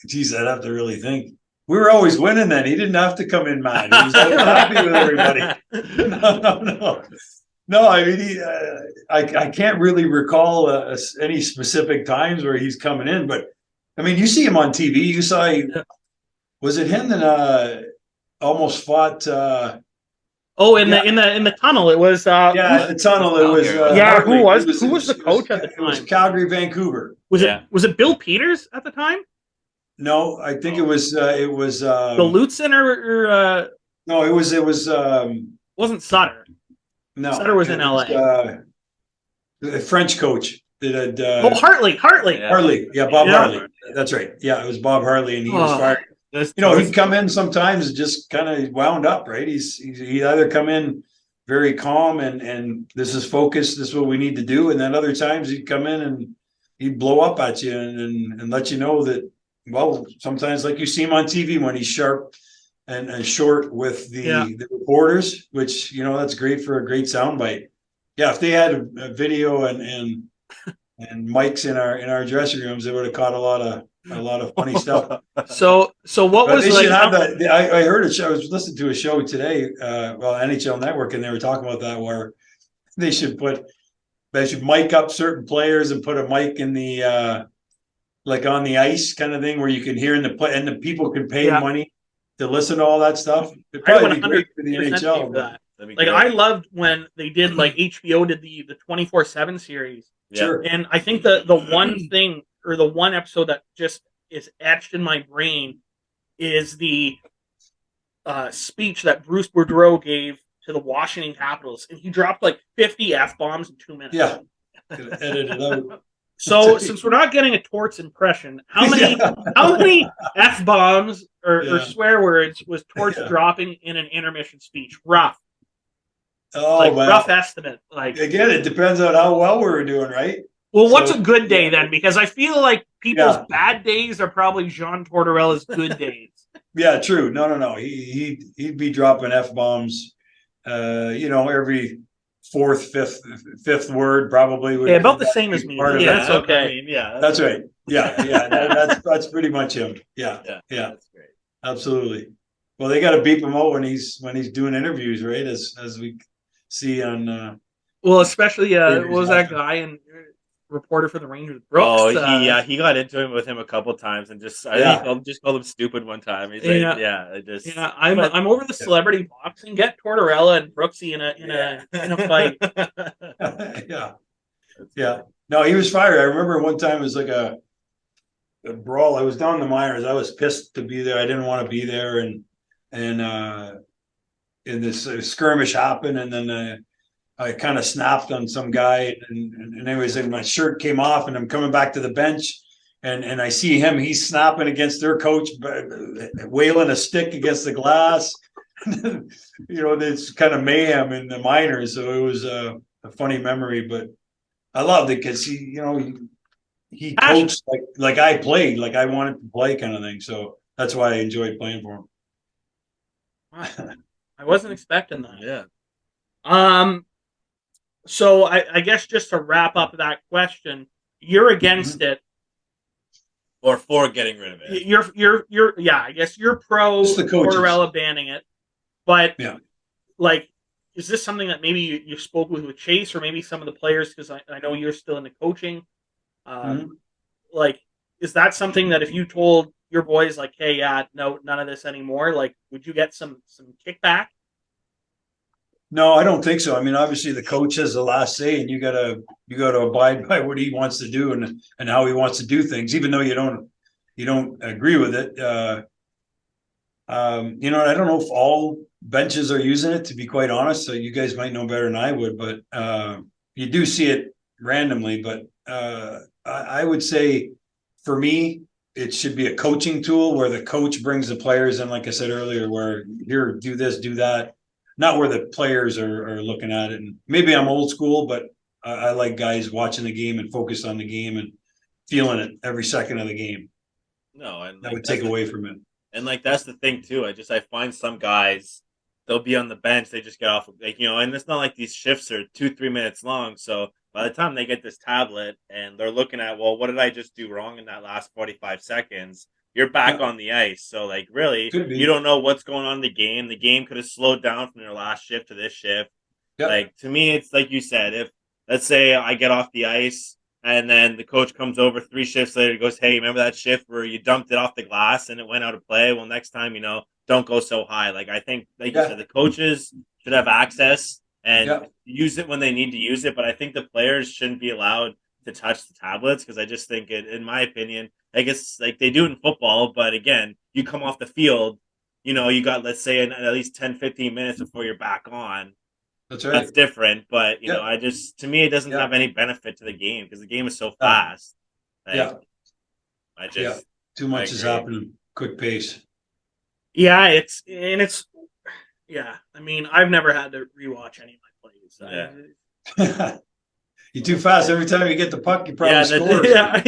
geez, I'd have to really think. We were always winning then. He didn't have to come in mad. He was happy with everybody. No. No, I mean, I can't really recall any specific times where he's coming in, but I mean, you see him on TV. You saw, was it him that almost fought? In the tunnel, it was. The tunnel. It was. Who was the coach at the time? It was Calgary, Vancouver. Was it Bill Peters at the time? No, I think it was. It was the Lutzen or no, it was. Wasn't Sutter. No, Sutter was in LA. The French coach that had. Hartley. Hartley, yeah, Bob Hartley. That's right. Yeah, it was Bob Hartley, and he was fired. He'd come in sometimes just kind of wound up, right? He'd either come in very calm and this is focused, this is what we need to do, and then other times he'd come in and he'd blow up at you and let you know that. Well, sometimes like you see him on TV when he's sharp. And short with the reporters, which that's great for a great soundbite. Yeah, if they had a video and mics in our dressing rooms, they would have caught a lot of funny stuff. So what was like? I heard a show. I was listening to a show today, NHL Network, and they were talking about that where they should mic up certain players and put a mic in the like on the ice kind of thing where you can hear in the play and the people can pay money. to listen to all that stuff. It'd I probably be great for the 100% NHL. for But that. That'd be Like great. I loved when they did like HBO did the 24/7 series. Yeah. sure. And I think the one thing or the one episode that just is etched in my brain is the speech that Bruce Boudreau gave to the Washington Capitals, and he dropped like 50 f bombs in 2 minutes. Yeah. Could edit it out. So since we're not getting a Torts impression, how many Yeah. how many f bombs or Yeah. swear words was Torts Yeah. dropping in an intermission speech? Rough, Oh, like well. rough estimate. Like, Again, it depends on how well we're doing, right? well, what's So- a good day then? Because I feel like people's Yeah. bad days are probably Jean Tortorella's good days. Yeah, true. No. He'd be dropping f bombs. Every fifth word probably. Yeah, about the same as me. Part of Yeah, it. that's okay. I mean, yeah. That's right. Yeah. That's pretty much him. Yeah. That's great. Absolutely. Well, they got to beep him out when he's doing interviews, right? As we see on. Well, especially Rangers what was that often. guy and reporter for the Rangers, Brooks? Oh, he got into it with him a couple times and I think he called him stupid one time. He's like, Yeah, I'm over the celebrity boxing. Get Tortorella and Brooksy in a fight. Yeah. No, he was fired. I remember one time it was like a brawl. I was down in the minors. I was pissed to be there. I didn't want to be there, and in this skirmish happened, and then I kind of snapped on some guy, and anyways, and my shirt came off, and I'm coming back to the bench, and I see him. He's snapping against their coach, wailing a stick against the glass. It's kind of mayhem in the minors. So it was a funny memory, but I loved it because he coached like I played, like I wanted to play, kind of thing. So that's why I enjoyed playing for him. I wasn't expecting that. Yeah. So I guess just to wrap up that question, you're against it, or for getting rid of it. You're I guess you're pro Just the coaches. Tortorella banning it, but Yeah. like, is this something that maybe you spoke with Chase or maybe some of the players, because I know you're still into coaching, like, is that something that if you told your boys like, hey, no, none of this anymore, like, would you get some kickback? No, I don't think so. I mean, obviously the coach has the last say, and you gotta abide by what he wants to do and how he wants to do things, even though you don't agree with it. I don't know if all benches are using it, to be quite honest. So you guys might know better than I would, but you do see it randomly. But I would say, for me, it should be a coaching tool where the coach brings the players in, like I said earlier, where here, do this, do that. Not where the players are looking at it. And maybe I'm old school, but I like guys watching the game and focused on the game and feeling it every second of the game. No, and That would take away from it. And like that's the thing too. I find some guys, they'll be on the bench, they just get off, and it's not like these shifts are 2-3 minutes long. So by the time they get this tablet and they're looking at, well, what did I just do wrong in that last 45 seconds? You're back on the ice. So, like, really, you don't know what's going on in the game. The game could have slowed down from your last shift to this shift. Yep. Like, to me, it's like you said, if, let's say I get off the ice and then the coach comes over 3 shifts later and goes, hey, remember that shift where you dumped it off the glass and it went out of play? Well, next time, don't go so high. Like, I think, like you said, the coaches should have access and use it when they need to use it. But I think the players shouldn't be allowed to touch the tablets, because I just think in my opinion, I guess like they do it in football, but again, you come off the field, you got, let's say, at least 10-15 minutes before you're back on. That's right. That's different, but to me, it doesn't have any benefit to the game because the game is so fast. Like, too much is happening, quick pace. I mean, I've never had to rewatch any of my plays. You're too fast. Every time you get the puck, you probably score. That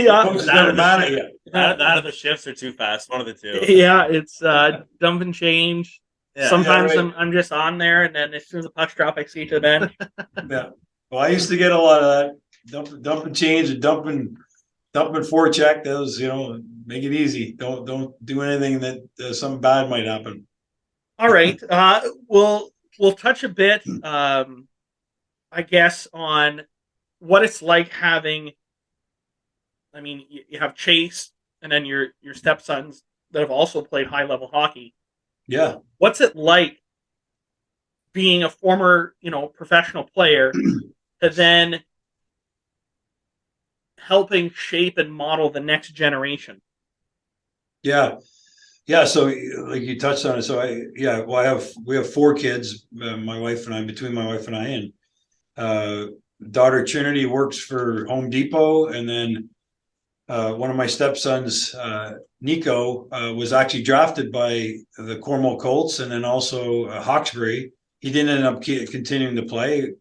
of the shifts are too fast. One of the two. Yeah, it's dump and change. Yeah, Sometimes I'm just on there, and then as soon as the pucks drop, I see to the bench. Yeah. Well, I used to get a lot of that. Dump and change and dumping forecheck. Those, make it easy. Don't do anything that something bad might happen. All right. We'll touch a bit, I guess, on what it's like having. I mean, you have Chase, and then your stepsons that have also played high level hockey. Yeah. What's it like being a former, professional player to then helping shape and model the next generation? Yeah. Yeah. So like you touched on it. So we have 4 kids, my wife and I, between my wife and I, and daughter Trinity works for Home Depot. And then one of my stepsons, Nico, was actually drafted by the Cornwall Colts and then also Hawkesbury. He didn't end up continuing to play.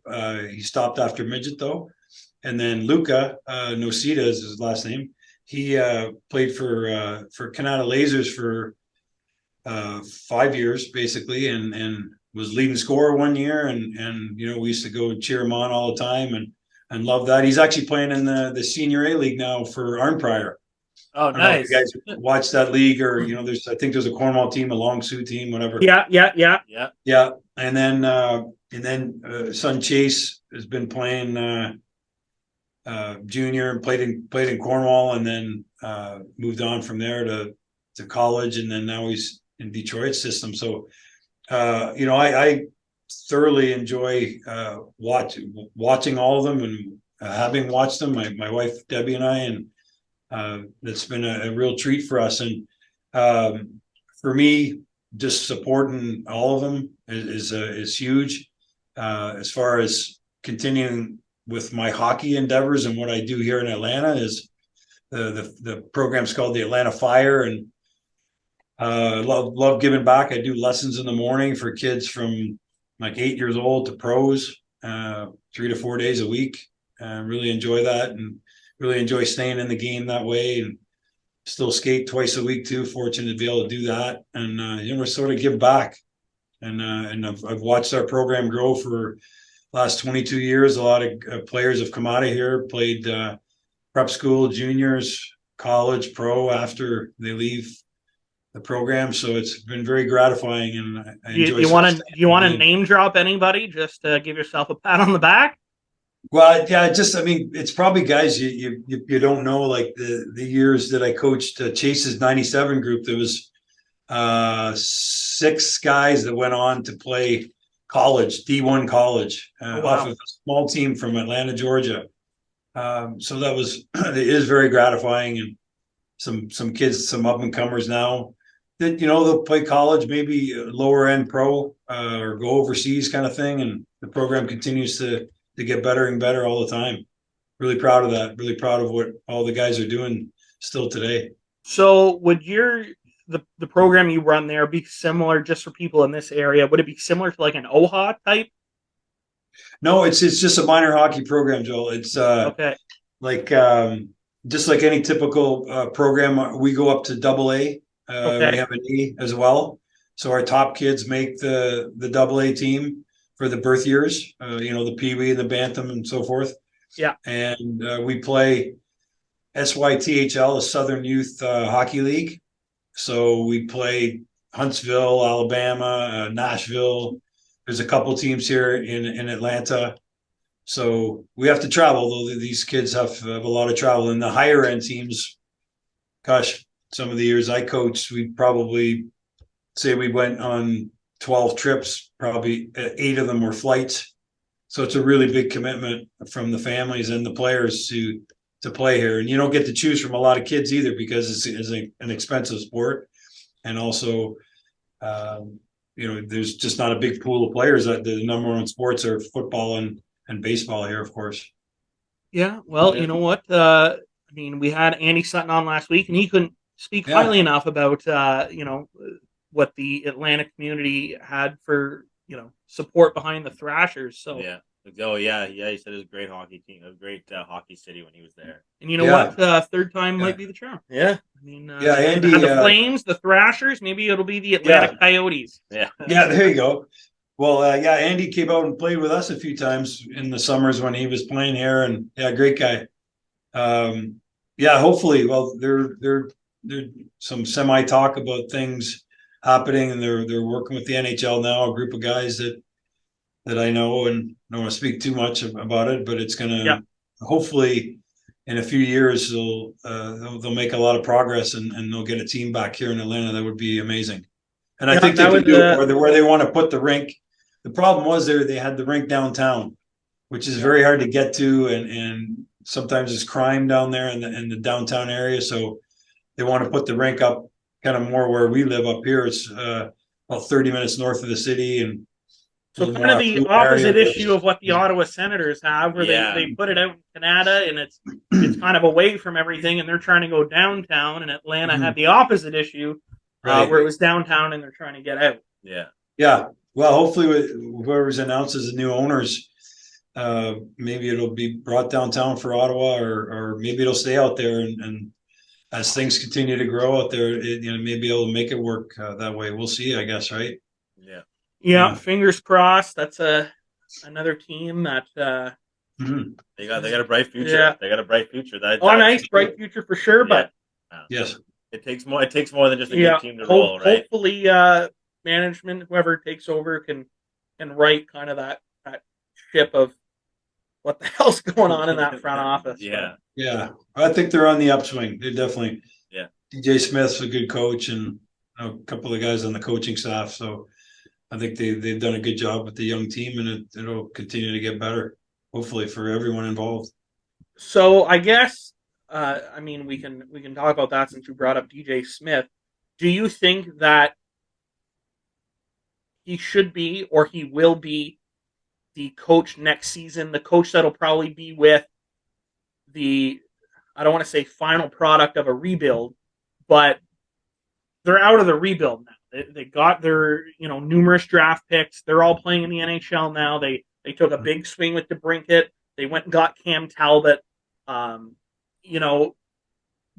He stopped after midget though. And then Luca Nocita is his last name. He played for Canada Lasers for 5 years basically, and was leading scorer one year. And we used to go and cheer him on all the time and love that. He's actually playing in the Senior A League now for Arnprior. Oh, I don't know if nice. you guys watch that league, or I think there's a Cornwall team, a Long Sioux team, whatever. Yeah. Yeah. And then son Chase has been playing junior and played in Cornwall, and then moved on from there to college, and then now he's in Detroit's system. So I thoroughly enjoy watching all of them, and having watched them. My wife Debbie and I, and it's been a real treat for us. And for me, just supporting all of them is huge. As far as continuing with my hockey endeavors and what I do here in Atlanta, is the program's called the Atlanta Fire, and love giving back. I do lessons in the morning for kids from like 8 years old to pros, 3 to 4 days a week. Really enjoy that, and really enjoy staying in the game that way, and still skate twice a week too. Fortunate to be able to do that, and sort of give back. And I've watched our program grow for last 22 years. A lot of players have come out of here, played prep school, juniors, college, pro after they leave the program. So it's been very gratifying, and I enjoy. You want to name drop anybody just to give yourself a pat on the back? Well, yeah, it's probably guys you don't know, like the years that I coached Chase's '97 group. There was 6 guys that went on to play college, D1 college, off of a small team from Atlanta, Georgia. So it is very gratifying, and some kids, some up and comers now that they'll play college, maybe lower end pro, or go overseas kind of thing, and the program continues to get better and better all the time. Really proud of that. Really proud of what all the guys are doing still today. So would the program you run there be similar, just for people in this area? Would it be similar to like an OHA type? No, it's just a minor hockey program, Joel. It's okay. Like just like any typical program. We go up to AA. Okay. We have an E as well. So our top kids make the AA team for the birth years, the Pee Wee, the Bantam, and so forth. Yeah. And we play SYTHL, the Southern Youth Hockey League. So we play Huntsville, Alabama, Nashville. There's a couple teams here in Atlanta. So we have to travel, though these kids have a lot of travel. And the higher end teams, gosh, some of the years I coached, we probably say we went on 12 trips, probably 8 of them were flights. So it's a really big commitment from the families and the players to play here. And you don't get to choose from a lot of kids either, because it's an expensive sport. And also, there's just not a big pool of players. The number one sports are football and baseball here, of course. Yeah, well, you know what? We had Andy Sutton on last week, and he couldn't speak highly enough about what the Atlanta community had for support behind the Thrashers. So yeah. Oh yeah. He said it was a great hockey team, a great hockey city when he was there. And you know what? Third time might be the charm. Yeah. Andy, the Flames, the Thrashers. Maybe it'll be the Atlanta Coyotes. Yeah. Yeah, there you go. Well, Andy came out and played with us a few times in the summers when he was playing here, and great guy. Hopefully, well, there's some semi talk about things happening, and they're working with the NHL now. A group of guys that I know, and I don't want to speak too much about it, but it's gonna hopefully in a few years they'll make a lot of progress, and they'll get a team back here in Atlanta. That would be amazing. And I think they could do it where they want to put the rink. The problem was they had the rink downtown, which is very hard to get to, and sometimes there's crime down there in the downtown area. So they want to put the rink up kind of more where we live up here. It's about 30 minutes north of the city, and so kind of the opposite issue of what the Ottawa Senators have, where they put it out in Canada, and it's kind of away from everything, and they're trying to go downtown. And Atlanta had the opposite issue, where it was downtown, and they're trying to get out. Yeah. Well, hopefully, with whoever's announced as the new owners, maybe it'll be brought downtown for Ottawa, or maybe it'll stay out there. And as things continue to grow out there, maybe it'll make it work that way. We'll see, I guess, right? Yeah. Fingers crossed. That's another team that they got a bright future. Yeah. They got a bright future. Nice bright future for sure. But yes, it takes more than just a good team to roll, right? Hopefully, management, whoever takes over, can right kind of that ship of what the hell's going on in that front office. Yeah. I think they're on the upswing. They definitely. Yeah. DJ Smith's a good coach, and a couple of guys on the coaching staff. So I think they've done a good job with the young team, and it'll continue to get better, hopefully, for everyone involved. So I guess, we can talk about that since you brought up DJ Smith. Do you think that he should be, or he will be, the coach next season? The coach that'll probably be with I don't want to say final product of a rebuild, but they're out of the rebuild now. They got their, numerous draft picks. They're all playing in the NHL now. They took a big swing with DeBrincat. They went and got Cam Talbot. Do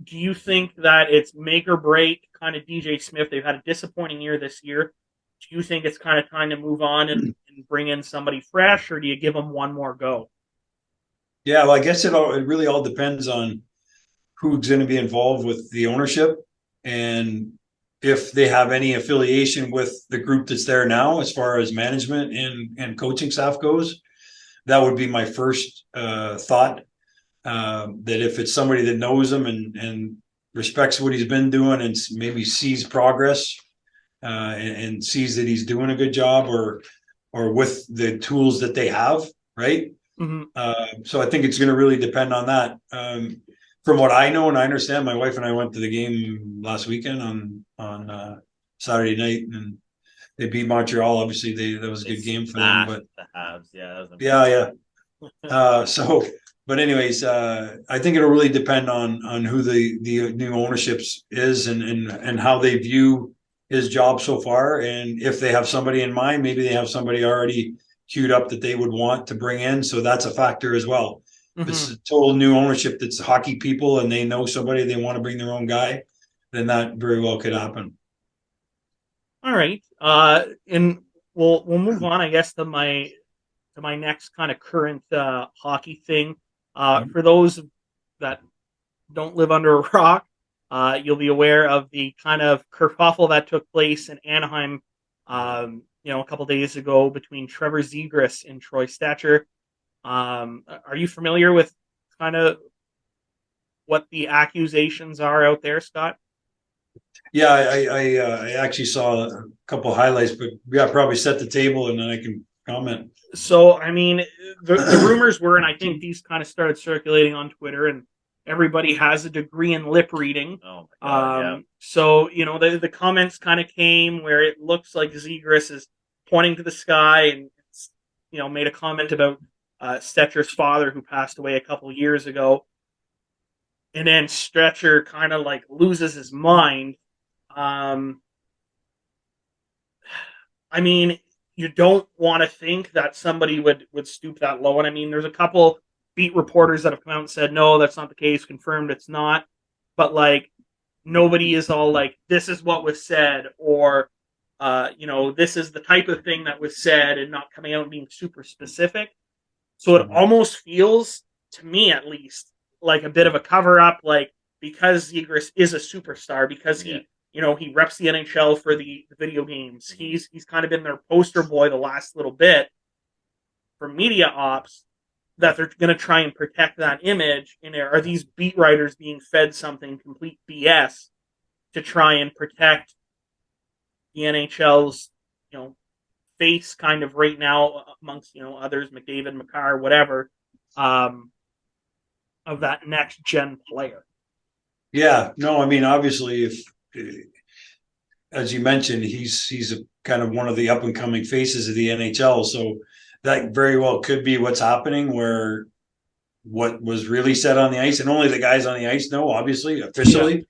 you think that it's make or break kind of DJ Smith? They've had a disappointing year this year. Do you think it's kind of time to move on and bring in somebody fresh, or do you give them one more go? Yeah, well, I guess it really all depends on who's going to be involved with the ownership, and if they have any affiliation with the group that's there now, as far as management and coaching staff goes. That would be my first thought. That if it's somebody that knows him and respects what he's been doing, and maybe sees progress, and sees that he's doing a good job, or with the tools that they have, right? Mm-hmm. So I think it's going to really depend on that. From what I know and I understand, my wife and I went to the game last weekend on Saturday night, and they beat Montreal. Obviously, that was a good game for them. But the Habs, but anyways, I think it'll really depend on who the new ownership is, and how they view his job so far, and if they have somebody in mind. Maybe they have somebody already queued up that they would want to bring in, so that's a factor as well. If it's a total new ownership that's hockey people and they know somebody, they want to bring their own guy, then that very well could happen. All right, and we'll move on, I guess, to my next kind of current hockey thing. For those that don't live under a rock, you'll be aware of the kind of kerfuffle that took place in Anaheim, a couple days ago between Trevor Zegras and Troy Stecher. Are you familiar with kind of what the accusations are out there, Scott? Yeah, I actually saw a couple highlights, but probably set the table and then I can comment. So, the rumors were, and I think these kind of started circulating on Twitter, and everybody has a degree in lip reading. Oh my God, yeah. So, the comments kind of came where it looks like Zegras is pointing to the sky and, made a comment about Stetcher's father, who passed away a couple years ago. And then Stecher kind of loses his mind. You don't want to think that somebody would stoop that low. And there's a couple beat reporters that have come out and said, no, that's not the case, confirmed it's not. But nobody is all this is what was said, or this is the type of thing that was said, and not coming out and being super specific. So it almost feels, to me at least, like a bit of a cover up, because Zegras is a superstar, because he reps the NHL for the video games. He's kind of been their poster boy the last little bit for media ops, that they're going to try and protect that image. And are these beat writers being fed something complete BS to try and protect, the NHL's, face kind of right now amongst, others, McDavid, Makar, whatever, of that next gen player. Yeah, no, I mean, obviously, if as you mentioned, he's a kind of one of the up and coming faces of the NHL, so that very well could be what's happening. Where what was really said on the ice, and only the guys on the ice know, obviously, officially.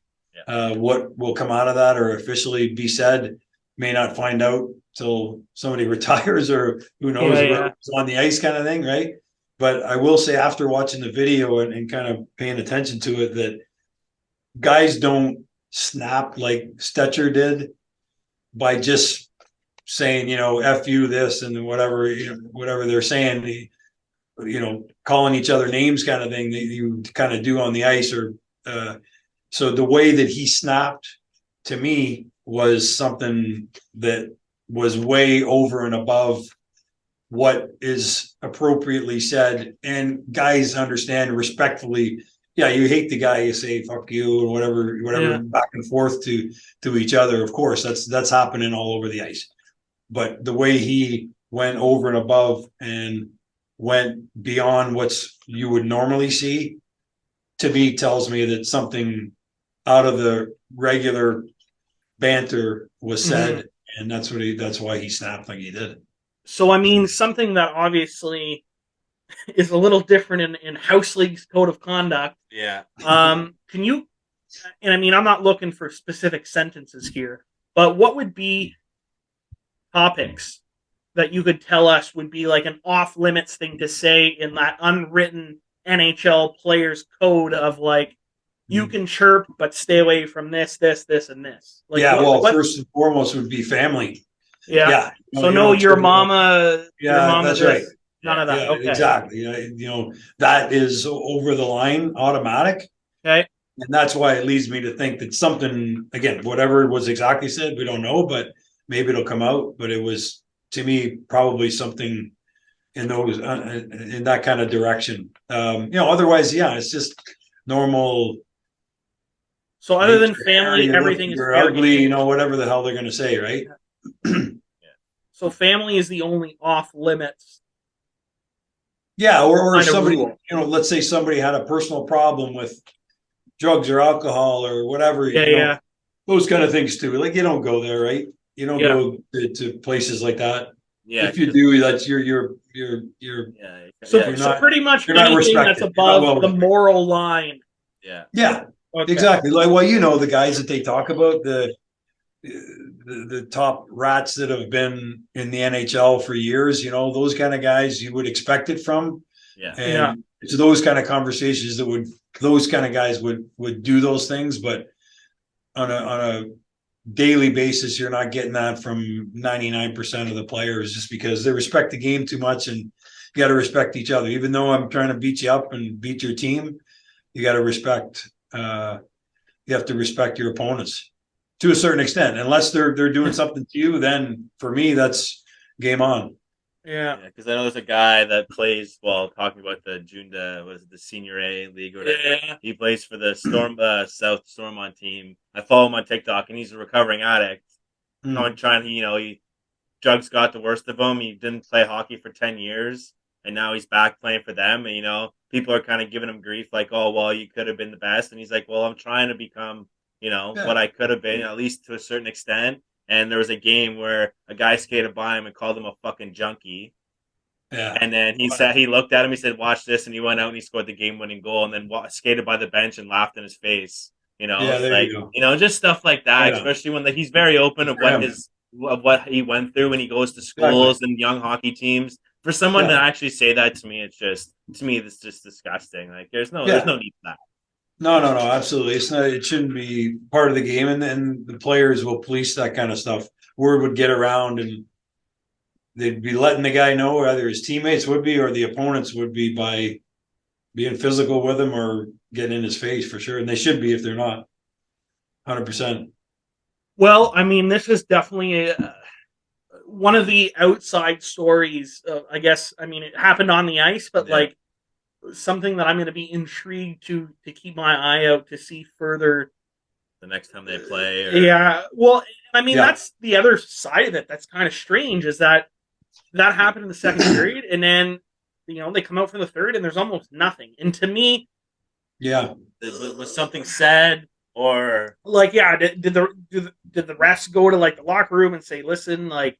Yeah. What will come out of that or officially be said, may not find out till somebody retires or who knows what's on the ice, kind of thing, right? But I will say, after watching the video and kind of paying attention to it, that guys don't snap like Stetcher did by just saying, F you this and whatever, whatever they're saying, calling each other names, kind of thing that you kind of do on the ice. Or so the way that he snapped, to me, was something that was way over and above what is appropriately said. And guys understand respectfully. Yeah, you hate the guy, you say fuck you or whatever back and forth to each other. Of course, that's happening all over the ice. But the way he went over and above and went beyond what's you would normally see, to me, tells me that something out of the regular banter was said, and that's why he snapped like he did. So, I mean, something that obviously is a little different in House League's code of conduct. Yeah. Can you, and I mean, I'm not looking for specific sentences here, but what would be topics that you could tell us would be like an off-limits thing to say in that unwritten NHL players code of like, you can chirp, but stay away from this, and this. Like, first and foremost would be family. Yeah. So your mama. Yeah, your mama that's right. None of that. Yeah, okay. Exactly. That is over the line, automatic. Okay. And that's why it leads me to think that something, again, whatever was exactly said, we don't know, but maybe it'll come out. But it was, to me, probably something in those in that kind of direction. Otherwise, it's just normal. So other than family, everything is ugly, whatever the hell they're going to say, right? So family is the only off limits. Yeah, or somebody, let's say somebody had a personal problem with drugs or alcohol or whatever. Those kind of things too. Like, you don't go there, right? You don't go to places like that. Yeah. If you do, that's you're. So pretty much anything that's above the moral line. Yeah. Yeah. Okay. Exactly. Like, the guys that they talk about, the top rats that have been in the NHL for years, those kind of guys you would expect it from. Yeah. And it's those kind of conversations those kind of guys would do those things, but on a daily basis, you're not getting that from 99% of the players, just because they respect the game too much, and you got to respect each other. Even though I'm trying to beat you up and beat your team, you got to respect. You have to respect your opponents to a certain extent, unless they're doing something to you. Then for me, that's game on. Yeah, because I know there's a guy that plays. Well, talking about the the Senior A league or whatever. Yeah. He plays for the Storm South Stormont team. I follow him on TikTok, and he's a recovering addict. Drugs got the worst of him. He didn't play hockey for 10 years, and now he's back playing for them. And people are kind of giving him grief, like, "Oh, well, you could have been the best." And he's like, "Well, I'm trying to become, what I could have been, at least to a certain extent." And there was a game where a guy skated by him and called him a fucking junkie. Yeah. And then he looked at him, he said, "Watch this." And he went out and he scored the game-winning goal, and then skated by the bench and laughed in his face. You go. Just stuff like that, especially when he's very open of what he went through when he goes to schools and young hockey teams. For someone to actually say that to me, it's just disgusting. Like, there's no need for that. No, absolutely. It's not. It shouldn't be part of the game, and then the players will police that kind of stuff. Word would get around, and they'd be letting the guy know, either his teammates would be or the opponents would be, by being physical with him or getting in his face, for sure. And they should be if they're not. 100%. Well, I mean, this is definitely one of the outside stories. I guess. I mean, it happened on the ice, but something that I'm going to be intrigued to keep my eye out to see further the next time they play. Well, I mean, Yeah. that's the other side of it. That's kind of strange is that happened in the second period, and then they come out for the third, and there's almost nothing. And to me, Yeah. Was something said or like, yeah, did the refs go to like the locker room and say, listen, like,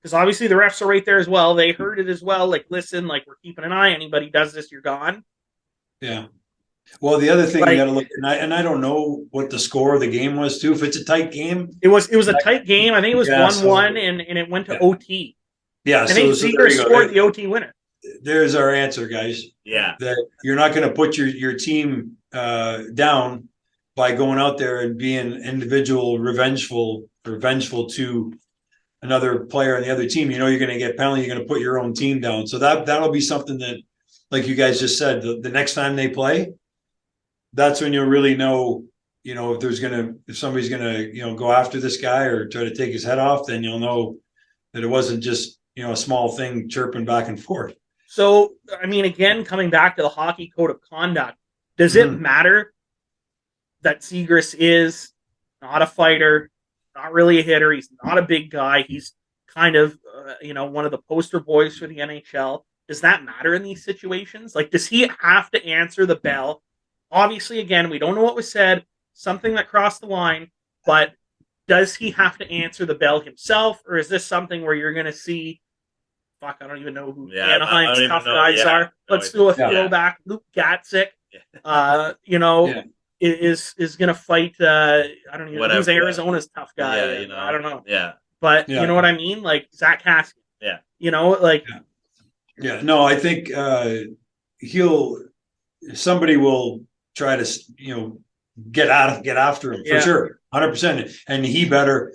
because obviously the refs are right there as well. They heard it as well. Like, listen, like, we're keeping an eye. Anybody does this, you're gone. Yeah. Well, the other thing Like- you got to look, and I don't know what the score of the game was too. If it's a tight game, It was a tight game. I think it was Yeah, 1-1, and it went to Yeah. OT. yeah. I think So there Seager you go. scored the OT winner. There's our answer, guys. yeah. That you're not going to put your team down by going out there and being individual revengeful to another player on the other team. You're going to get penalty. You're going to put your own team down. So that'll be something that, like you guys just said, the next time they play, that's when you'll really know, if somebody's gonna, go after this guy or try to take his head off, then you'll know that it wasn't just, a small thing chirping back and forth. So, I mean, again, coming back to the hockey code of conduct, does it matter that Zegras is not a fighter, not really a hitter? He's not a big guy. He's kind of, one of the poster boys for the NHL. Does that matter in these situations? Like, does he have to answer the bell? Obviously, again, we don't know what was said, something that crossed the line, but does he have to answer the bell himself, or is this something where you're going to see, I don't even know who Anaheim's tough guys are. Let's do a throwback. Luke Gatzik, is going to fight, I don't even know who's Arizona's tough guy. I don't know. Yeah. But you know what I mean? Like Zach Kassian. Yeah. Yeah, no, I think somebody will try to, get after him for sure, 100%. And he better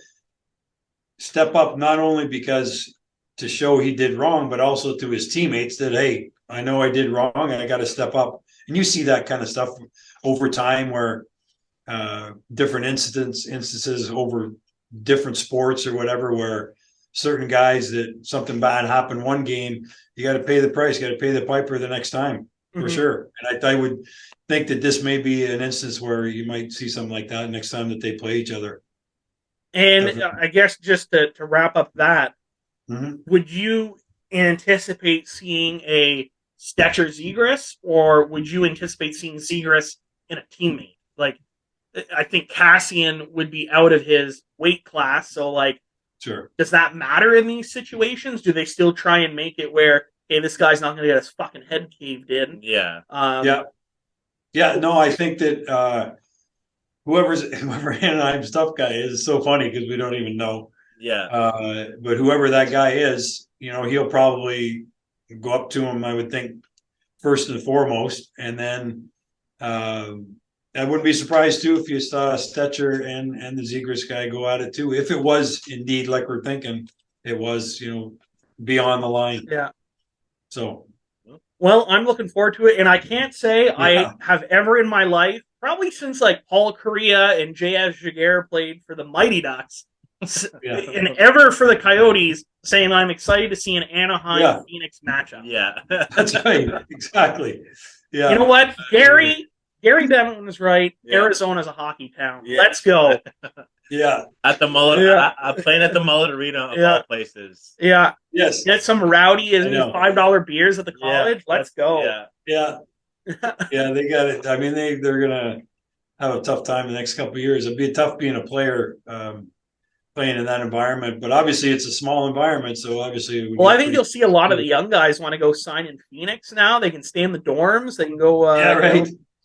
step up, not only because to show he did wrong, but also to his teammates that, hey, I know I did wrong and I got to step up. And you see that kind of stuff over time where different instances over different sports or whatever, where certain guys that something bad happened one game, you got to pay the price, you got to pay the piper the next time for sure. And I would think that this may be an instance where you might see something like that next time that they play each other. And I guess just to wrap up that, would you anticipate seeing a Stetcher Zegras, or would you anticipate seeing Zegras in a teammate? Like, I think Kassian would be out of his weight class, so like, sure. Does that matter in these situations? Do they still try and make it where, hey, this guy's not going to get his fucking head caved in? Yeah. Yeah. No, I think that whoever Anaheim's tough guy is so funny because we don't even know. Yeah. But whoever that guy is, he'll probably go up to him, I would think, first and foremost. And then I wouldn't be surprised, too, if you saw Stetcher and the Zegras guy go at it, too. If it was indeed like we're thinking, it was, beyond the line. Yeah. So. Well, I'm looking forward to it. And I can't say I have ever in my life, probably since like Paul Correa and J.S. Jaguar played for the Mighty Ducks, and ever for the Coyotes, saying I'm excited to see an Anaheim-Phoenix matchup. Yeah. That's right. Exactly. Yeah. You know what? Gary Bettman was right. Yeah. Arizona's a hockey town. Yeah. Let's go. Yeah. At the Mullet. Yeah. I'm playing at the Mullet Arena of all places. Yeah. Yes. Get some rowdy $5 beers at the college. Yeah. Let's go. Yeah. Yeah, they got it. I mean, they're gonna have a tough time the next couple of years. It'd be tough being a player playing in that environment, but obviously it's a small environment, so obviously. Well, I think you'll see a lot of the young guys want to go sign in Phoenix now. They can stay in the dorms. They can go.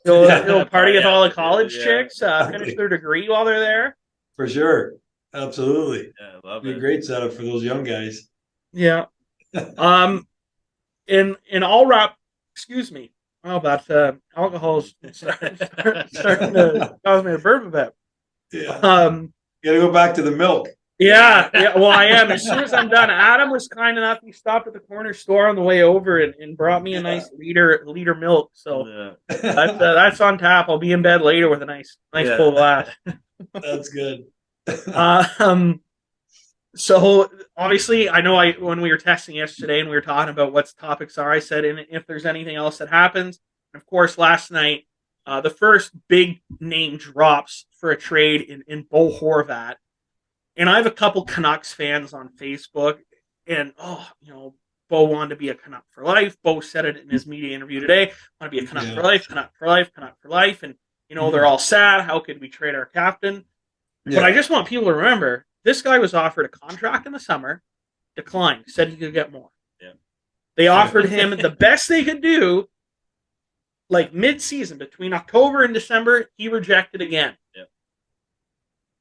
Go party with all the college chicks. Finish their degree while they're there. For sure, absolutely. Yeah, I love it. Be a great setup for those young guys. Yeah. In all wrap. Excuse me. Oh, but alcohol's starting to cause me to burp a bit. Yeah. You gotta go back to the milk. Yeah. Well, I am. As soon as I'm done, Adam was kind enough. He stopped at the corner store on the way over and brought me a nice liter milk. So that's on tap. I'll be in bed later with a nice full glass. That's good. So obviously, I know when we were testing yesterday and we were talking about what topics are, I said, and if there's anything else that happens. And of course, last night, the first big name drops for a trade in Bo Horvat. And I have a couple Canucks fans on Facebook, and Bo wanted to be a Canuck for life. Bo said it in his media interview today. Want to be a Canuck for life, Canuck for life, Canuck for life. And they're all sad. How could we trade our captain? But I just want people to remember this guy was offered a contract in the summer, declined, said he could get more. Yeah. They offered him the best they could do, like mid-season between October and December. He rejected again. Yeah.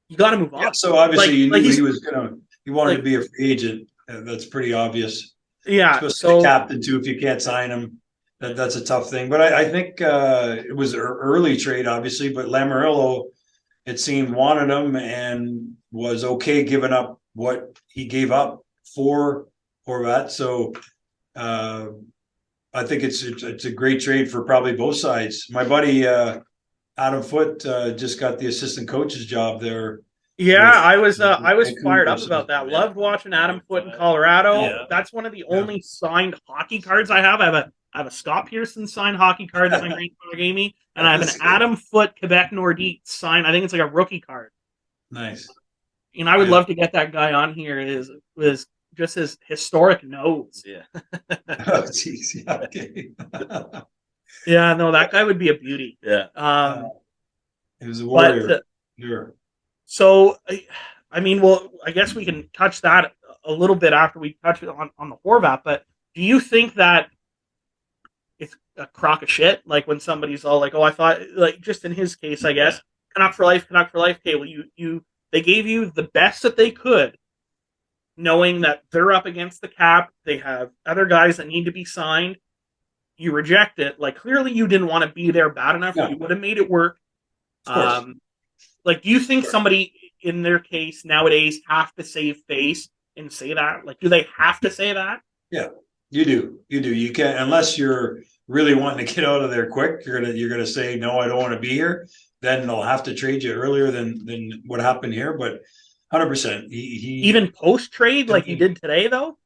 You got to move on. Yeah, so obviously you knew he wanted to be a free agent. That's pretty obvious. Yeah. Especially the captain too. If you can't sign him, that's a tough thing. But I think it was an early trade, obviously. But Lamoriello, it seemed, wanted him and was okay giving up what he gave up for Horvat. So I think it's a great trade for probably both sides. My buddy Adam Foote just got the assistant coach's job there. Yeah, I was fired up about that. Loved watching Adam Foote in Colorado. Yeah. That's one of the only signed hockey cards I have. I have a Scott Pearson signed hockey card that my grandfather gave me, and I have an Adam Foote Quebec Nordique signed. I think it's like a rookie card. Nice. And I would love to get that guy on here. Is just his historic nose. Yeah. Oh, jeez. Yeah. Okay. Yeah, no, that guy would be a beauty. Yeah. He was a warrior. But, sure. So, I mean, well, I guess we can touch that a little bit after we touch on the Horvat. But do you think that it's a crock of shit? Like when somebody's all like, "Oh, I thought," like just in his case, I guess, Canuck for life, Canuck for life. Okay, well, they gave you the best that they could, knowing that they're up against the cap. They have other guys that need to be signed. You reject it. Like clearly, you didn't want to be there bad enough. Yeah. You would have made it work. Like, do you think somebody in their case nowadays have to save face and say that? Like, do they have to say that? Yeah, you do. You can't, unless you're really wanting to get out of there quick. You're gonna say no, I don't want to be here. Then they'll have to trade you earlier than what happened here. But 100%, he even post trade like you did today, though.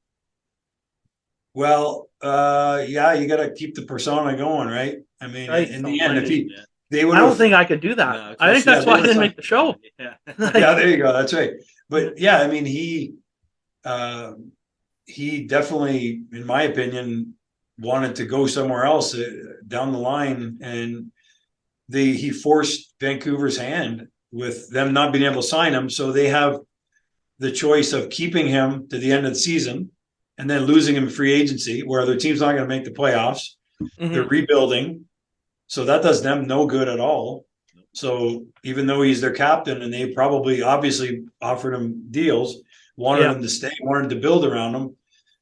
Well, yeah, you got to keep the persona going, right? I mean, in the end, if they would, I don't think I could do that. No, I think that's why I didn't make the show. Yeah, yeah, there you go. That's right. But yeah, I mean, he definitely, in my opinion, wanted to go somewhere else down the line, and he forced Vancouver's hand with them not being able to sign him. So they have the choice of keeping him to the end of the season and then losing him in free agency, where their team's not going to make the playoffs. Mm-hmm. They're rebuilding. So that does them no good at all. So even though he's their captain and they probably obviously offered him deals, wanted him to stay, wanted to build around him,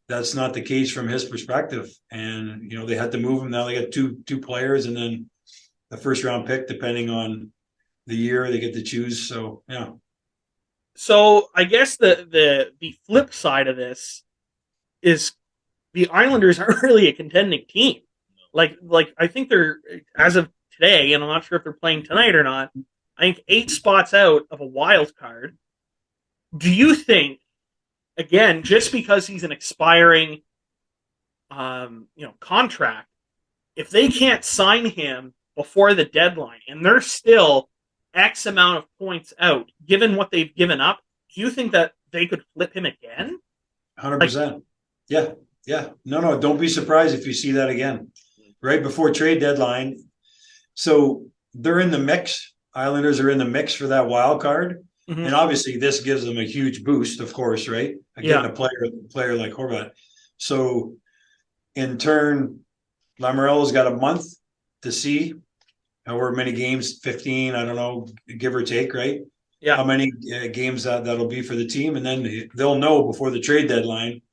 that's not the case from his perspective. And, they had to move him. Now they got two players and then a first round pick, depending on the year they get to choose. So, yeah. So I guess the flip side of this is the Islanders aren't really a contending team. Like I think they're, as of today, and I'm not sure if they're playing tonight or not, I think 8 spots out of a wild card. Do you think, again, just because he's an expiring contract, if they can't sign him before the deadline and they're still X amount of points out, given what they've given up, do you think that they could flip him again? 100%. Yeah. No, don't be surprised if you see that again. Right before trade deadline. So they're in the mix. Islanders are in the mix for that wild card. Mm-hmm. And obviously this gives them a huge boost, of course, right? Again, a player like Horvat. So in turn, Lamoriello's got a month to see however many games, 15, I don't know, give or take, right? Yeah. How many games that'll be for the team. And then they'll know before the trade deadline,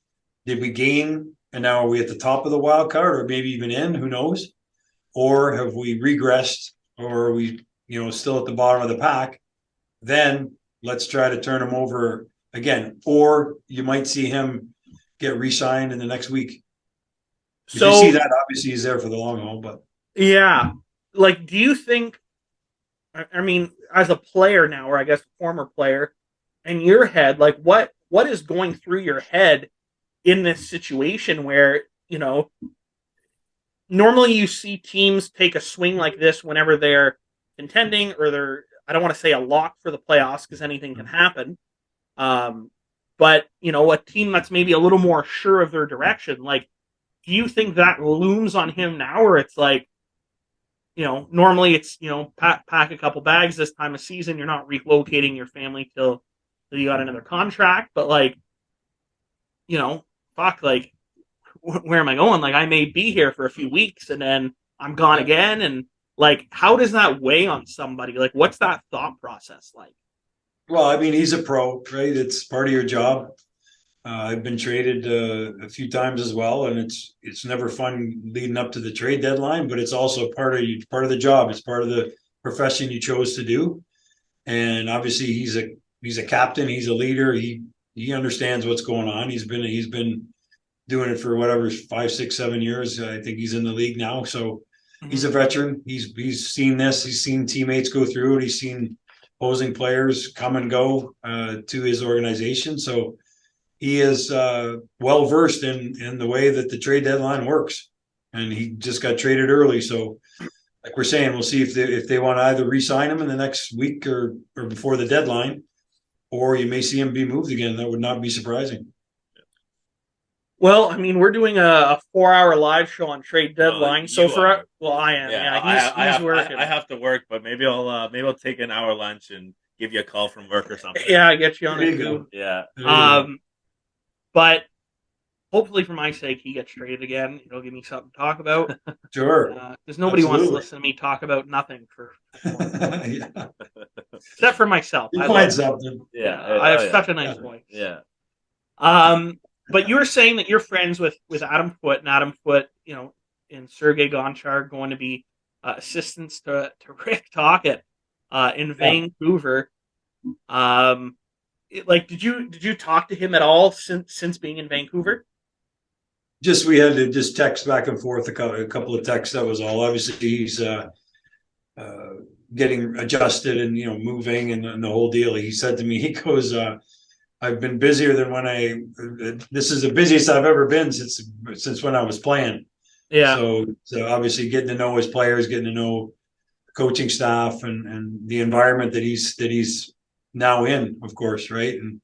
did we gain? And now are we at the top of the wild card or maybe even in? Who knows? Or have we regressed or are we, still at the bottom of the pack? Then let's try to turn him over again. Or you might see him get re-signed in the next week. If you see that, obviously he's there for the long haul. But yeah. Like, do you think, I mean, as a player now, or I guess former player, in your head, like what is going through your head in this situation where, normally you see teams take a swing like this whenever they're contending or they're, I don't want to say a lock for the playoffs because anything can happen, But a team that's maybe a little more sure of their direction, like, do you think that looms on him now, or it's like, normally it's pack a couple bags this time of season. You're not relocating your family till you got another contract, but like, fuck, like, where am I going? Like, I may be here for a few weeks and then I'm gone again, and like, how does that weigh on somebody? Like, what's that thought process like? Well, I mean, he's a pro, right? It's part of your job. I've been traded a few times as well, and it's never fun leading up to the trade deadline, but it's also part of the job. It's part of the profession you chose to do. And obviously, he's a captain. He's a leader. He understands what's going on. He's been doing it for whatever 5, 6, 7 years. I think he's in the league now, so he's a veteran. He's seen this. He's seen teammates go through it. He's seen opposing players come and go to his organization. So he is well versed in the way that the trade deadline works, and he just got traded early. So, like we're saying, we'll see if they want to either re-sign him in the next week or before the deadline, or you may see him be moved again. That would not be surprising. Well, I mean, we're doing a 4-hour live show on trade deadline. I am. Yeah, he's working. I have to work, but maybe I'll take an hour lunch and give you a call from work or something. Yeah, I get you on it too. Yeah. But hopefully, for my sake, he gets traded again. It'll give me something to talk about. Sure. Because nobody wants to listen to me talk about nothing for Yeah. except for myself. You find something. Yeah. I have such a nice voice. Yeah. But you were saying that you're friends with Adam Foote, and Adam Foote, and Sergei Gonchar are going to be assistants to Rick Tocchet in Vancouver. Did you talk to him at all since being in Vancouver? Just we had to just text back and forth, a couple of texts. That was all. Obviously, he's getting adjusted and moving and the whole deal. He said to me, he goes, I've been busier than this is the busiest I've ever been since when I was playing. Yeah. So obviously getting to know his players, getting to know the coaching staff and the environment that he's now in, of course, right? And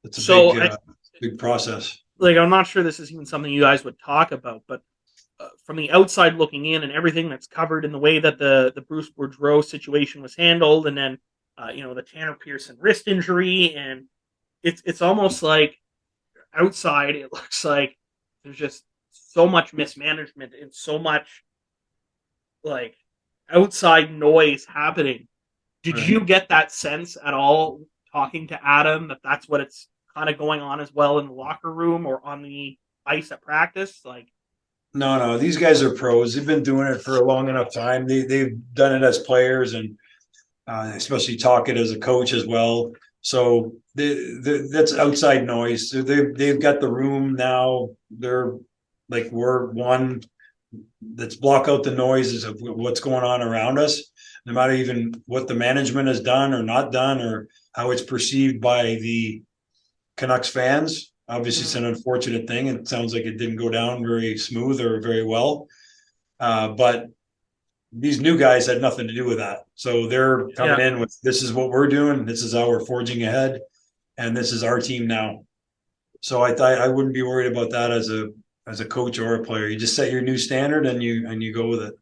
it's a big process. Like, I'm not sure this is even something you guys would talk about, but from the outside looking in and everything that's covered in the way that the Bruce Boudreau situation was handled, and then the Tanner Pearson wrist injury, and it's almost like outside it looks like there's just so much mismanagement and so much like outside noise happening. Did you get that sense at all talking to Adam that that's what it's kind of going on as well in the locker room or on the ice at practice? Like, no, these guys are pros. They've been doing it for a long enough time. They've done it as players, and especially Tocchet as a coach as well. So that's outside noise. So they've got the room now. They're like, we're one that's block out the noises of what's going on around us, no matter even what the management has done or not done or how it's perceived by the Canucks fans. Obviously, it's an unfortunate thing. It sounds like it didn't go down very smooth or very well. But these new guys had nothing to do with that. So they're coming in with, this is what we're doing. This is how we're forging ahead. And this is our team now. So I wouldn't be worried about that as a coach or a player. You just set your new standard and you go with it.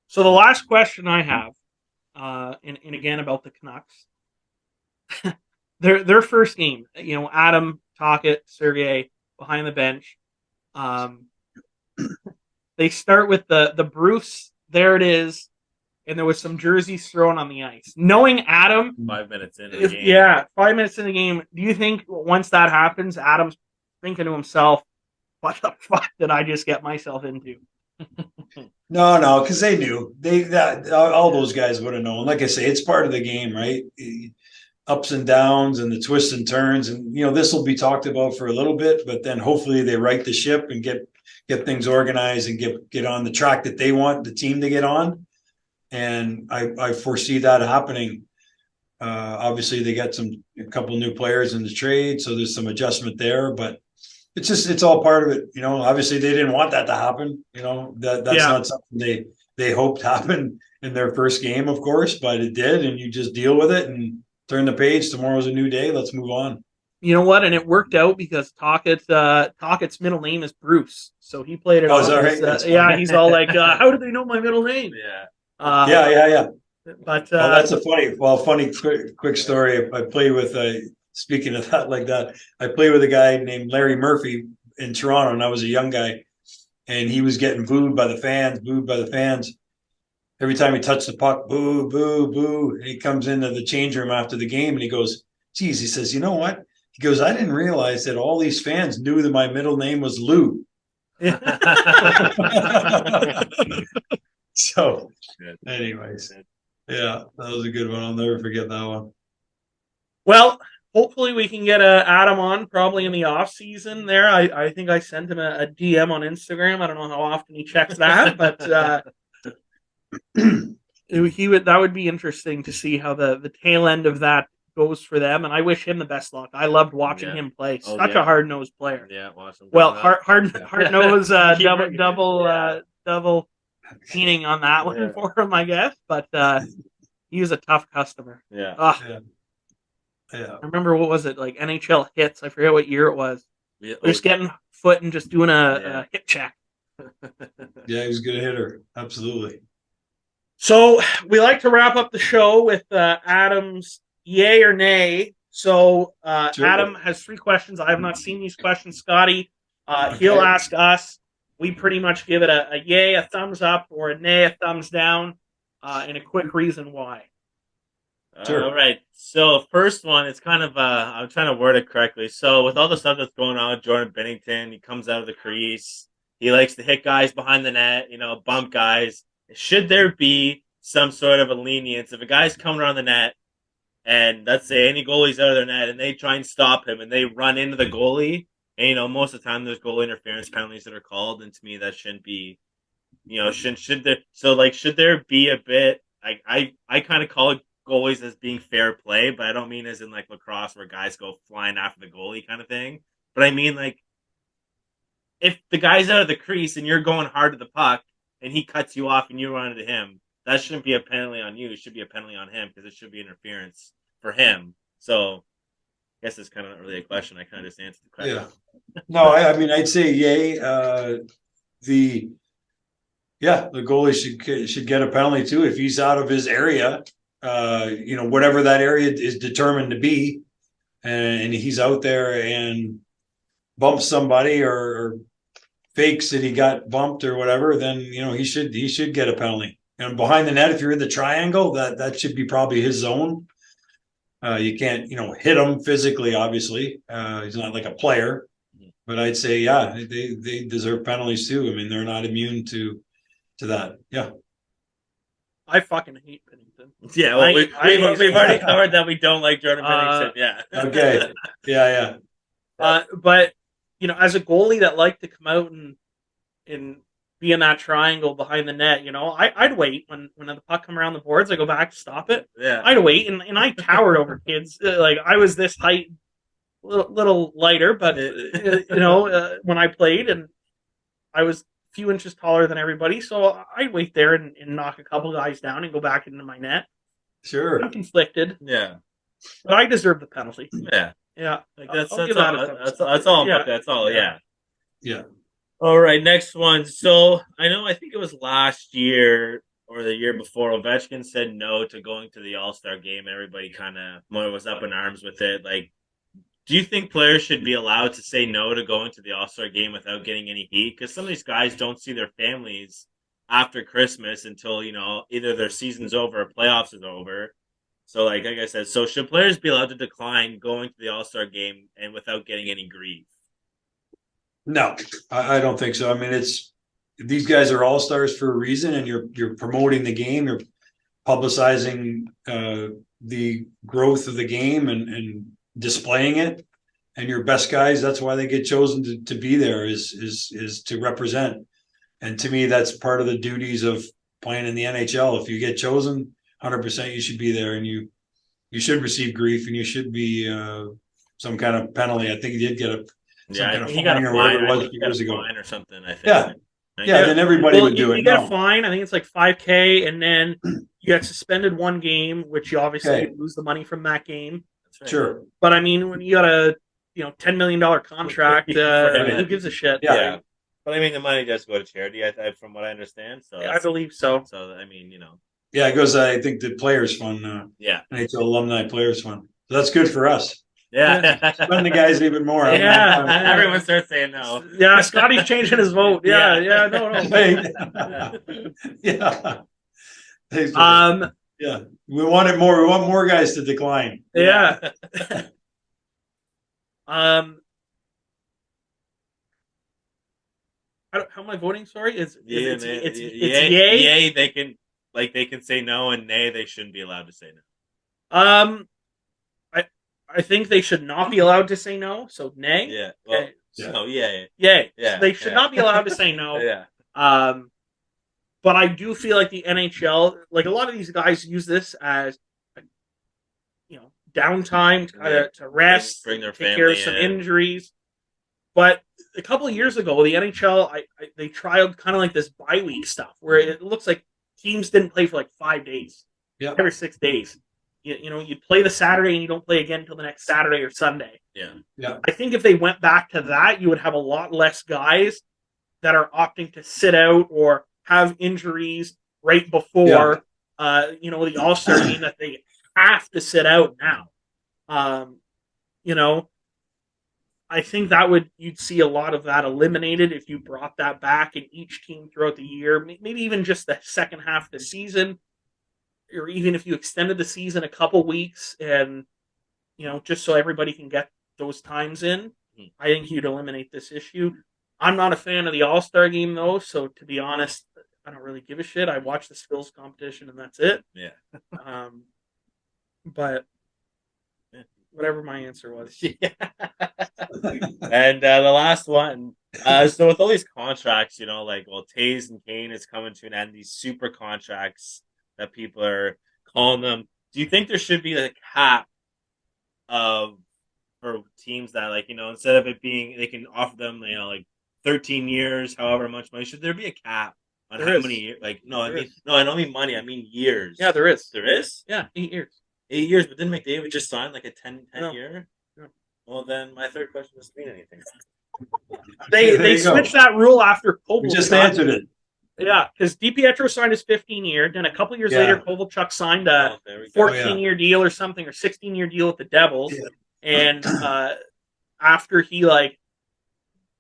So the last question I have, and again about the Canucks, their first game, Adam, Tocchet, Sergei behind the bench. They start with the Bruce. There it is, and there was some jerseys thrown on the ice. Knowing Adam, 5 minutes in the game. Yeah, 5 minutes in the game. Do you think once that happens, Adam's thinking to himself, "What the fuck did I just get myself into?" No, because they knew all those guys would have known. Like I say, it's part of the game, right? Ups and downs and the twists and turns, and this will be talked about for a little bit, but then hopefully they right the ship and get things organized and get on the track that they want the team to get on. And I foresee that happening. Obviously, they got a couple new players in the trade, so there's some adjustment there, but it's all part of it. Obviously they didn't want that to happen. That's not something they hoped happened in their first game, of course, but it did, and you just deal with it and turn the page. Tomorrow's a new day. Let's move on. You know what? And it worked out because Tockett's middle name is Bruce, so he played it Oh, off. is that right? As, That's yeah, funny. he's all like, "How do they know my middle name?" Yeah. Yeah. But Well, that's a funny, quick story. I played with, speaking of that, like that, I played with a guy named Larry Murphy in Toronto, and I was a young guy, and he was getting booed by the fans. Every time he touched the puck, boo, boo, boo. And he comes into the change room after the game and he goes, geez, he says, you know what? He goes, I didn't realize that all these fans knew that my middle name was Lou. So, anyways, yeah, that was a good one. I'll never forget that one. Well, hopefully we can get Adam on probably in the off season. There, I think I sent him a DM on Instagram. I don't know how often he checks that, but that would be interesting to see how the tail end of that goes for them. And I wish him the best luck. I loved watching him play. Such a hard nosed player. Yeah, awesome. Well, hard nose, double meaning on that one for him, I guess. But he was a tough customer. Yeah. Yeah. I remember, what was it, like NHL hits? I forget what year it was. Yeah. Just getting foot and just doing a hit check. Yeah, he was a good hitter. Absolutely. So we like to wrap up the show with Adam's yay or nay. So Sure. Adam has 3 questions. I have not seen these questions, Scotty. He'll ask us. We pretty much give it a yay, a thumbs up, or a nay, a thumbs down, and a quick reason why. Sure. All right. So first one, it's kind of I'm trying to word it correctly. So with all the stuff that's going on with Jordan Binnington, he comes out of the crease. He likes to hit guys behind the net, bump guys. Should there be some sort of a lenience if a guy's coming around the net and let's say any goalie's out of their net and they try and stop him and they run into the goalie, and most of the time there's goalie interference penalties that are called, and to me that shouldn't be, should there be a bit, I kind of call it goalies as being fair play, but I don't mean as in like lacrosse where guys go flying after the goalie kind of thing. But I mean, like, if the guy's out of the crease and you're going hard to the puck and he cuts you off and you run into him, that shouldn't be a penalty on you. It should be a penalty on him because it should be interference for him. So I guess it's kind of not really a question. I kind of just answered the question. Yeah. No, I mean, I'd say yay. The goalie should get a penalty too if he's out of his area. Whatever that area is determined to be, and he's out there and bumps somebody or fakes that he got bumped or whatever, then he should get a penalty. And behind the net, if you're in the triangle, that should be probably his zone. You can't hit him physically. Obviously, he's not like a player, but I'd say they deserve penalties too. I mean, they're not immune to that. Yeah. I fucking hate Binnington. Yeah, well, we've already covered that we don't like Jordan Binnington. Yeah. Okay. Yeah. But as a goalie that liked to come out and be in that triangle behind the net, I'd wait when the puck come around the boards. I go back to stop it. Yeah. I'd wait, and I towered over kids. Like, I was this height, little lighter, but when I played, and I was a few inches taller than everybody, so I'd wait there and knock a couple guys down and go back into my net. Sure. I'm conflicted. Yeah. But I deserve the penalty. Yeah. Yeah. Like That's all. Yeah. That's all. Yeah. Yeah. All right, next one. So I think it was last year or the year before, Ovechkin said no to going to the All-Star game. Everybody kind of was up in arms with it. Like, do you think players should be allowed to say no to going to the All-Star game without getting any heat? Because some of these guys don't see their families after Christmas until, either their season's over or playoffs is over. So, like I said, so should players be allowed to decline going to the All-Star game and without getting any grief? No, I don't think so. I mean, these guys are all-stars for a reason, and you're promoting the game, you're publicizing the growth of the game and displaying it. And your best guys, that's why they get chosen to be there is to represent. And to me, that's part of the duties of playing in the NHL. If you get chosen, 100% you should be there, and you should receive grief, and you should be some kind of penalty. I think he did get he got a fine or something. I think. Yeah. Then everybody would do it. You get a fine. I think it's like $5,000, and then you get suspended one game, which you obviously Okay. lose the money from that game. That's right. Sure. But I mean, when you got a $10 million contract, who gives a shit? Yeah. But I mean, the money does go to charity, from what I understand. So I believe so. So I mean, Yeah, it goes. I think the Players Fund. Yeah. NHL Alumni Players Fund. So that's good for us. Yeah. Spend the guys even more. Yeah. Everyone starts saying no. Yeah, Scotty's changing his vote. Yeah, no. Yeah. Yeah. We wanted more. We want more guys to decline. Yeah. How am I voting? Sorry, it's yay. Yay. They can say no, and nay, they shouldn't be allowed to say no. I think they should not be allowed to say no. So nay. Yeah. Well, so yay. Yay. Yeah. So they should not be allowed to say no. Yeah. But I do feel like the NHL, like a lot of these guys, use this as downtime to rest, bring their take care of some injuries. But a couple of years ago, the NHL they tried kind of like this bye week stuff where it looks like teams didn't play for like 5 days, 5 or 6 days. You play the Saturday and you don't play again until the next Saturday or Sunday. Yeah. I think if they went back to that, you would have a lot less guys that are opting to sit out or have injuries right before the All-Star game that they have to sit out now. I think you'd see a lot of that eliminated if you brought that back in each team throughout the year, maybe even just the second half of the season, or even if you extended the season a couple weeks and, just so everybody can get those times in. I think you'd eliminate this issue. I'm not a fan of the All-Star game, though, so to be honest, I don't really give a shit. I watch the skills competition, and that's it. Yeah. But whatever my answer was. And the last one. So with all these contracts, Taves and Kane is coming to an end. These super contracts that people are calling them. Do you think there should be a cap for teams that instead of it being they can offer them 13 years, however much money, should there be a cap on how many years? I don't mean money, I mean years. Yeah, there is. There is? Yeah, 8 years. 8 years, but didn't McDavid just sign a 10 No. year? No. Well, then my third question doesn't mean anything. They switched that rule after Kovalchuk. We just answered it. Yeah, because DiPietro signed his 15-year. Then a couple years later, Kovalchuk signed a 14-year deal or something, or 16-year deal with the Devils. Yeah. And after he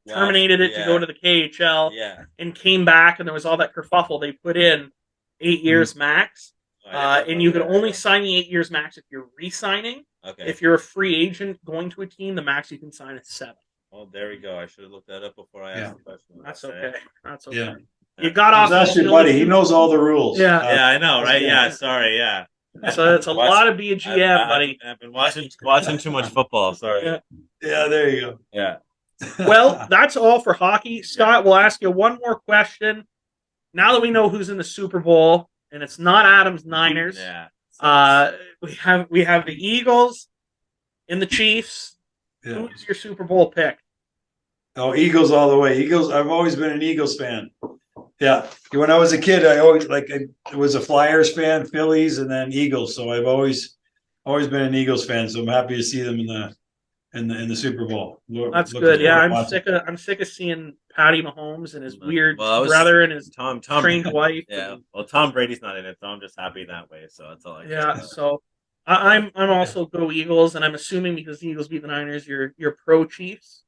terminated it to go to the KHL and came back, and there was all that kerfuffle, they put in 8 years max. And you can only sign the 8 years max if you're re-signing. Okay. If you're a free agent going to a team, the max you can sign is 7. Oh, there we go. I should have looked that up before I asked the question. That's okay. That's okay. Yeah. You got off. That's your buddy. He knows all the rules. Yeah. I know, right? Yeah. Sorry. Yeah. So it's a lot of being a GM, buddy. I've been watching too much football. Sorry. Yeah. There you go. Yeah. Well, that's all for hockey. Scott, we'll ask you one more question. Now that we know who's in the Super Bowl, and it's not Adams Niners, we have the Eagles and the Chiefs. Yeah. Who's your Super Bowl pick? Oh, Eagles all the way. Eagles. I've always been an Eagles fan. Yeah. When I was a kid, I always I was a Flyers fan, Phillies, and then Eagles. So I've always been an Eagles fan. So I'm happy to see them in the Super Bowl. That's good. Yeah, I'm sick of seeing Patty Mahomes and his weird brother and his Tom strange wife. Yeah. Well, Tom Brady's not in it, so I'm just happy that way. So that's all I can say. So I'm also go Eagles, and I'm assuming because the Eagles beat the Niners, you're pro Chiefs.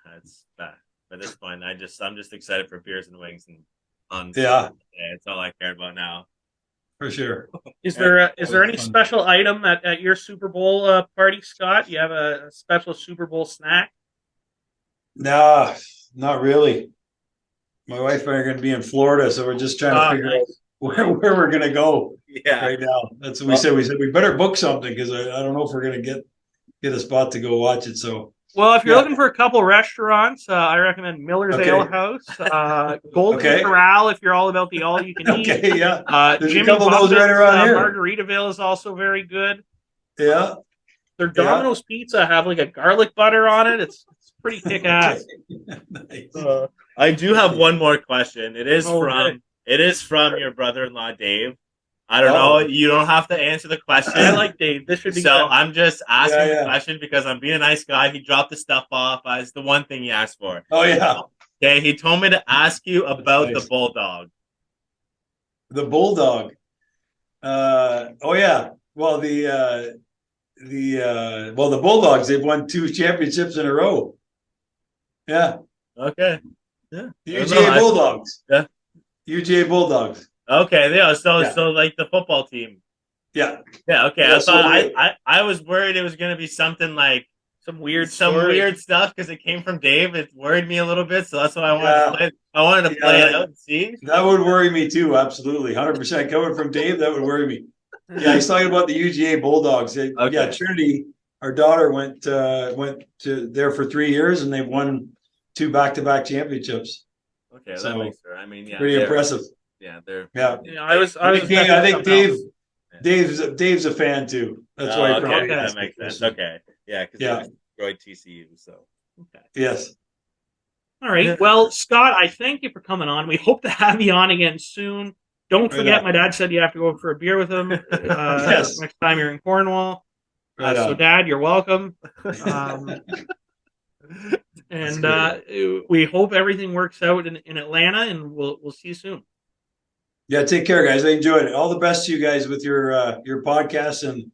That's bad, but it's fine. I'm just excited for beers and wings and it's all I care about now. For sure. Is there any special item at your Super Bowl party, Scott? You have a special Super Bowl snack? No, not really. My wife and I are going to be in Florida, so we're just trying to figure out where we're going to go. Yeah. Right now, that's what we said. We said we better book something because I don't know if we're going to get a spot to go watch it. So. Well, if you're looking for a couple restaurants, I recommend Miller's Ale House, Golden Corral if you're all about the all-you-can-eat. Okay, yeah. There's Jimmy a couple of those right around here. Margaritaville is also very good. Yeah. Their Domino's Pizza have a garlic butter on it. It's pretty kick-ass. Nice. I do have one more question. It is from your brother-in-law Dave. I don't Oh. know. You don't have to answer the question. I like Dave. This should be So good. I'm just asking Yeah, the yeah. question because I'm being a nice guy. He dropped the stuff off. It's the one thing he asked for. Oh yeah, Okay, he told me to ask you about nice. the bulldog. The bulldog. Oh yeah. Well, the Bulldogs, they've won 2 championships in a row. Yeah. Okay. Yeah. The I don't UGA know. Bulldogs. Yeah. UGA Bulldogs. Okay. Yeah. So Yeah. so like the football team. Yeah. Yeah. Okay. Yeah, I so thought they- I was worried it was gonna be something like Some weird some story. weird stuff because it came from Dave. It worried me a little bit, so that's why I wanted Yeah. to play. I wanted to Yeah, play it that- out and see. That would worry me too. Absolutely. 100% coming from Dave, that would worry me. Yeah. He's talking about the UGA Bulldogs. Yeah. Okay. Trinity, our daughter went to there for 3 years and they've won 2 back-to-back championships. Okay, that So, makes sense. I mean, yeah, Pretty they're- impressive. Yeah, they're. Yeah. You know, I was I think expecting Dave, something Dave's a fan too. That's why he okay, probably okay. that asked makes the sense. question. Okay, yeah, because Yeah. they enjoyed TCU, so. Okay. Yes. All right. Well, Scott, I thank you for coming on. We hope to have you on again soon. Don't Right forget, on. my dad said you have to go for a beer with him Yes. next time you're in Cornwall. Right So, on. Dad, you're welcome. And we hope everything works out in Atlanta, and we'll see you soon. Yeah, take care, guys. I enjoyed it. All the best to you guys with your podcast, and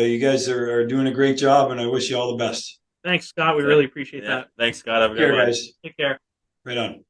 you guys are doing a great job, and I wish you all the best. Thanks, Scott. We really appreciate Yeah, that. thanks, Scott. Have a Take care, good one. guys. Take care. Right on.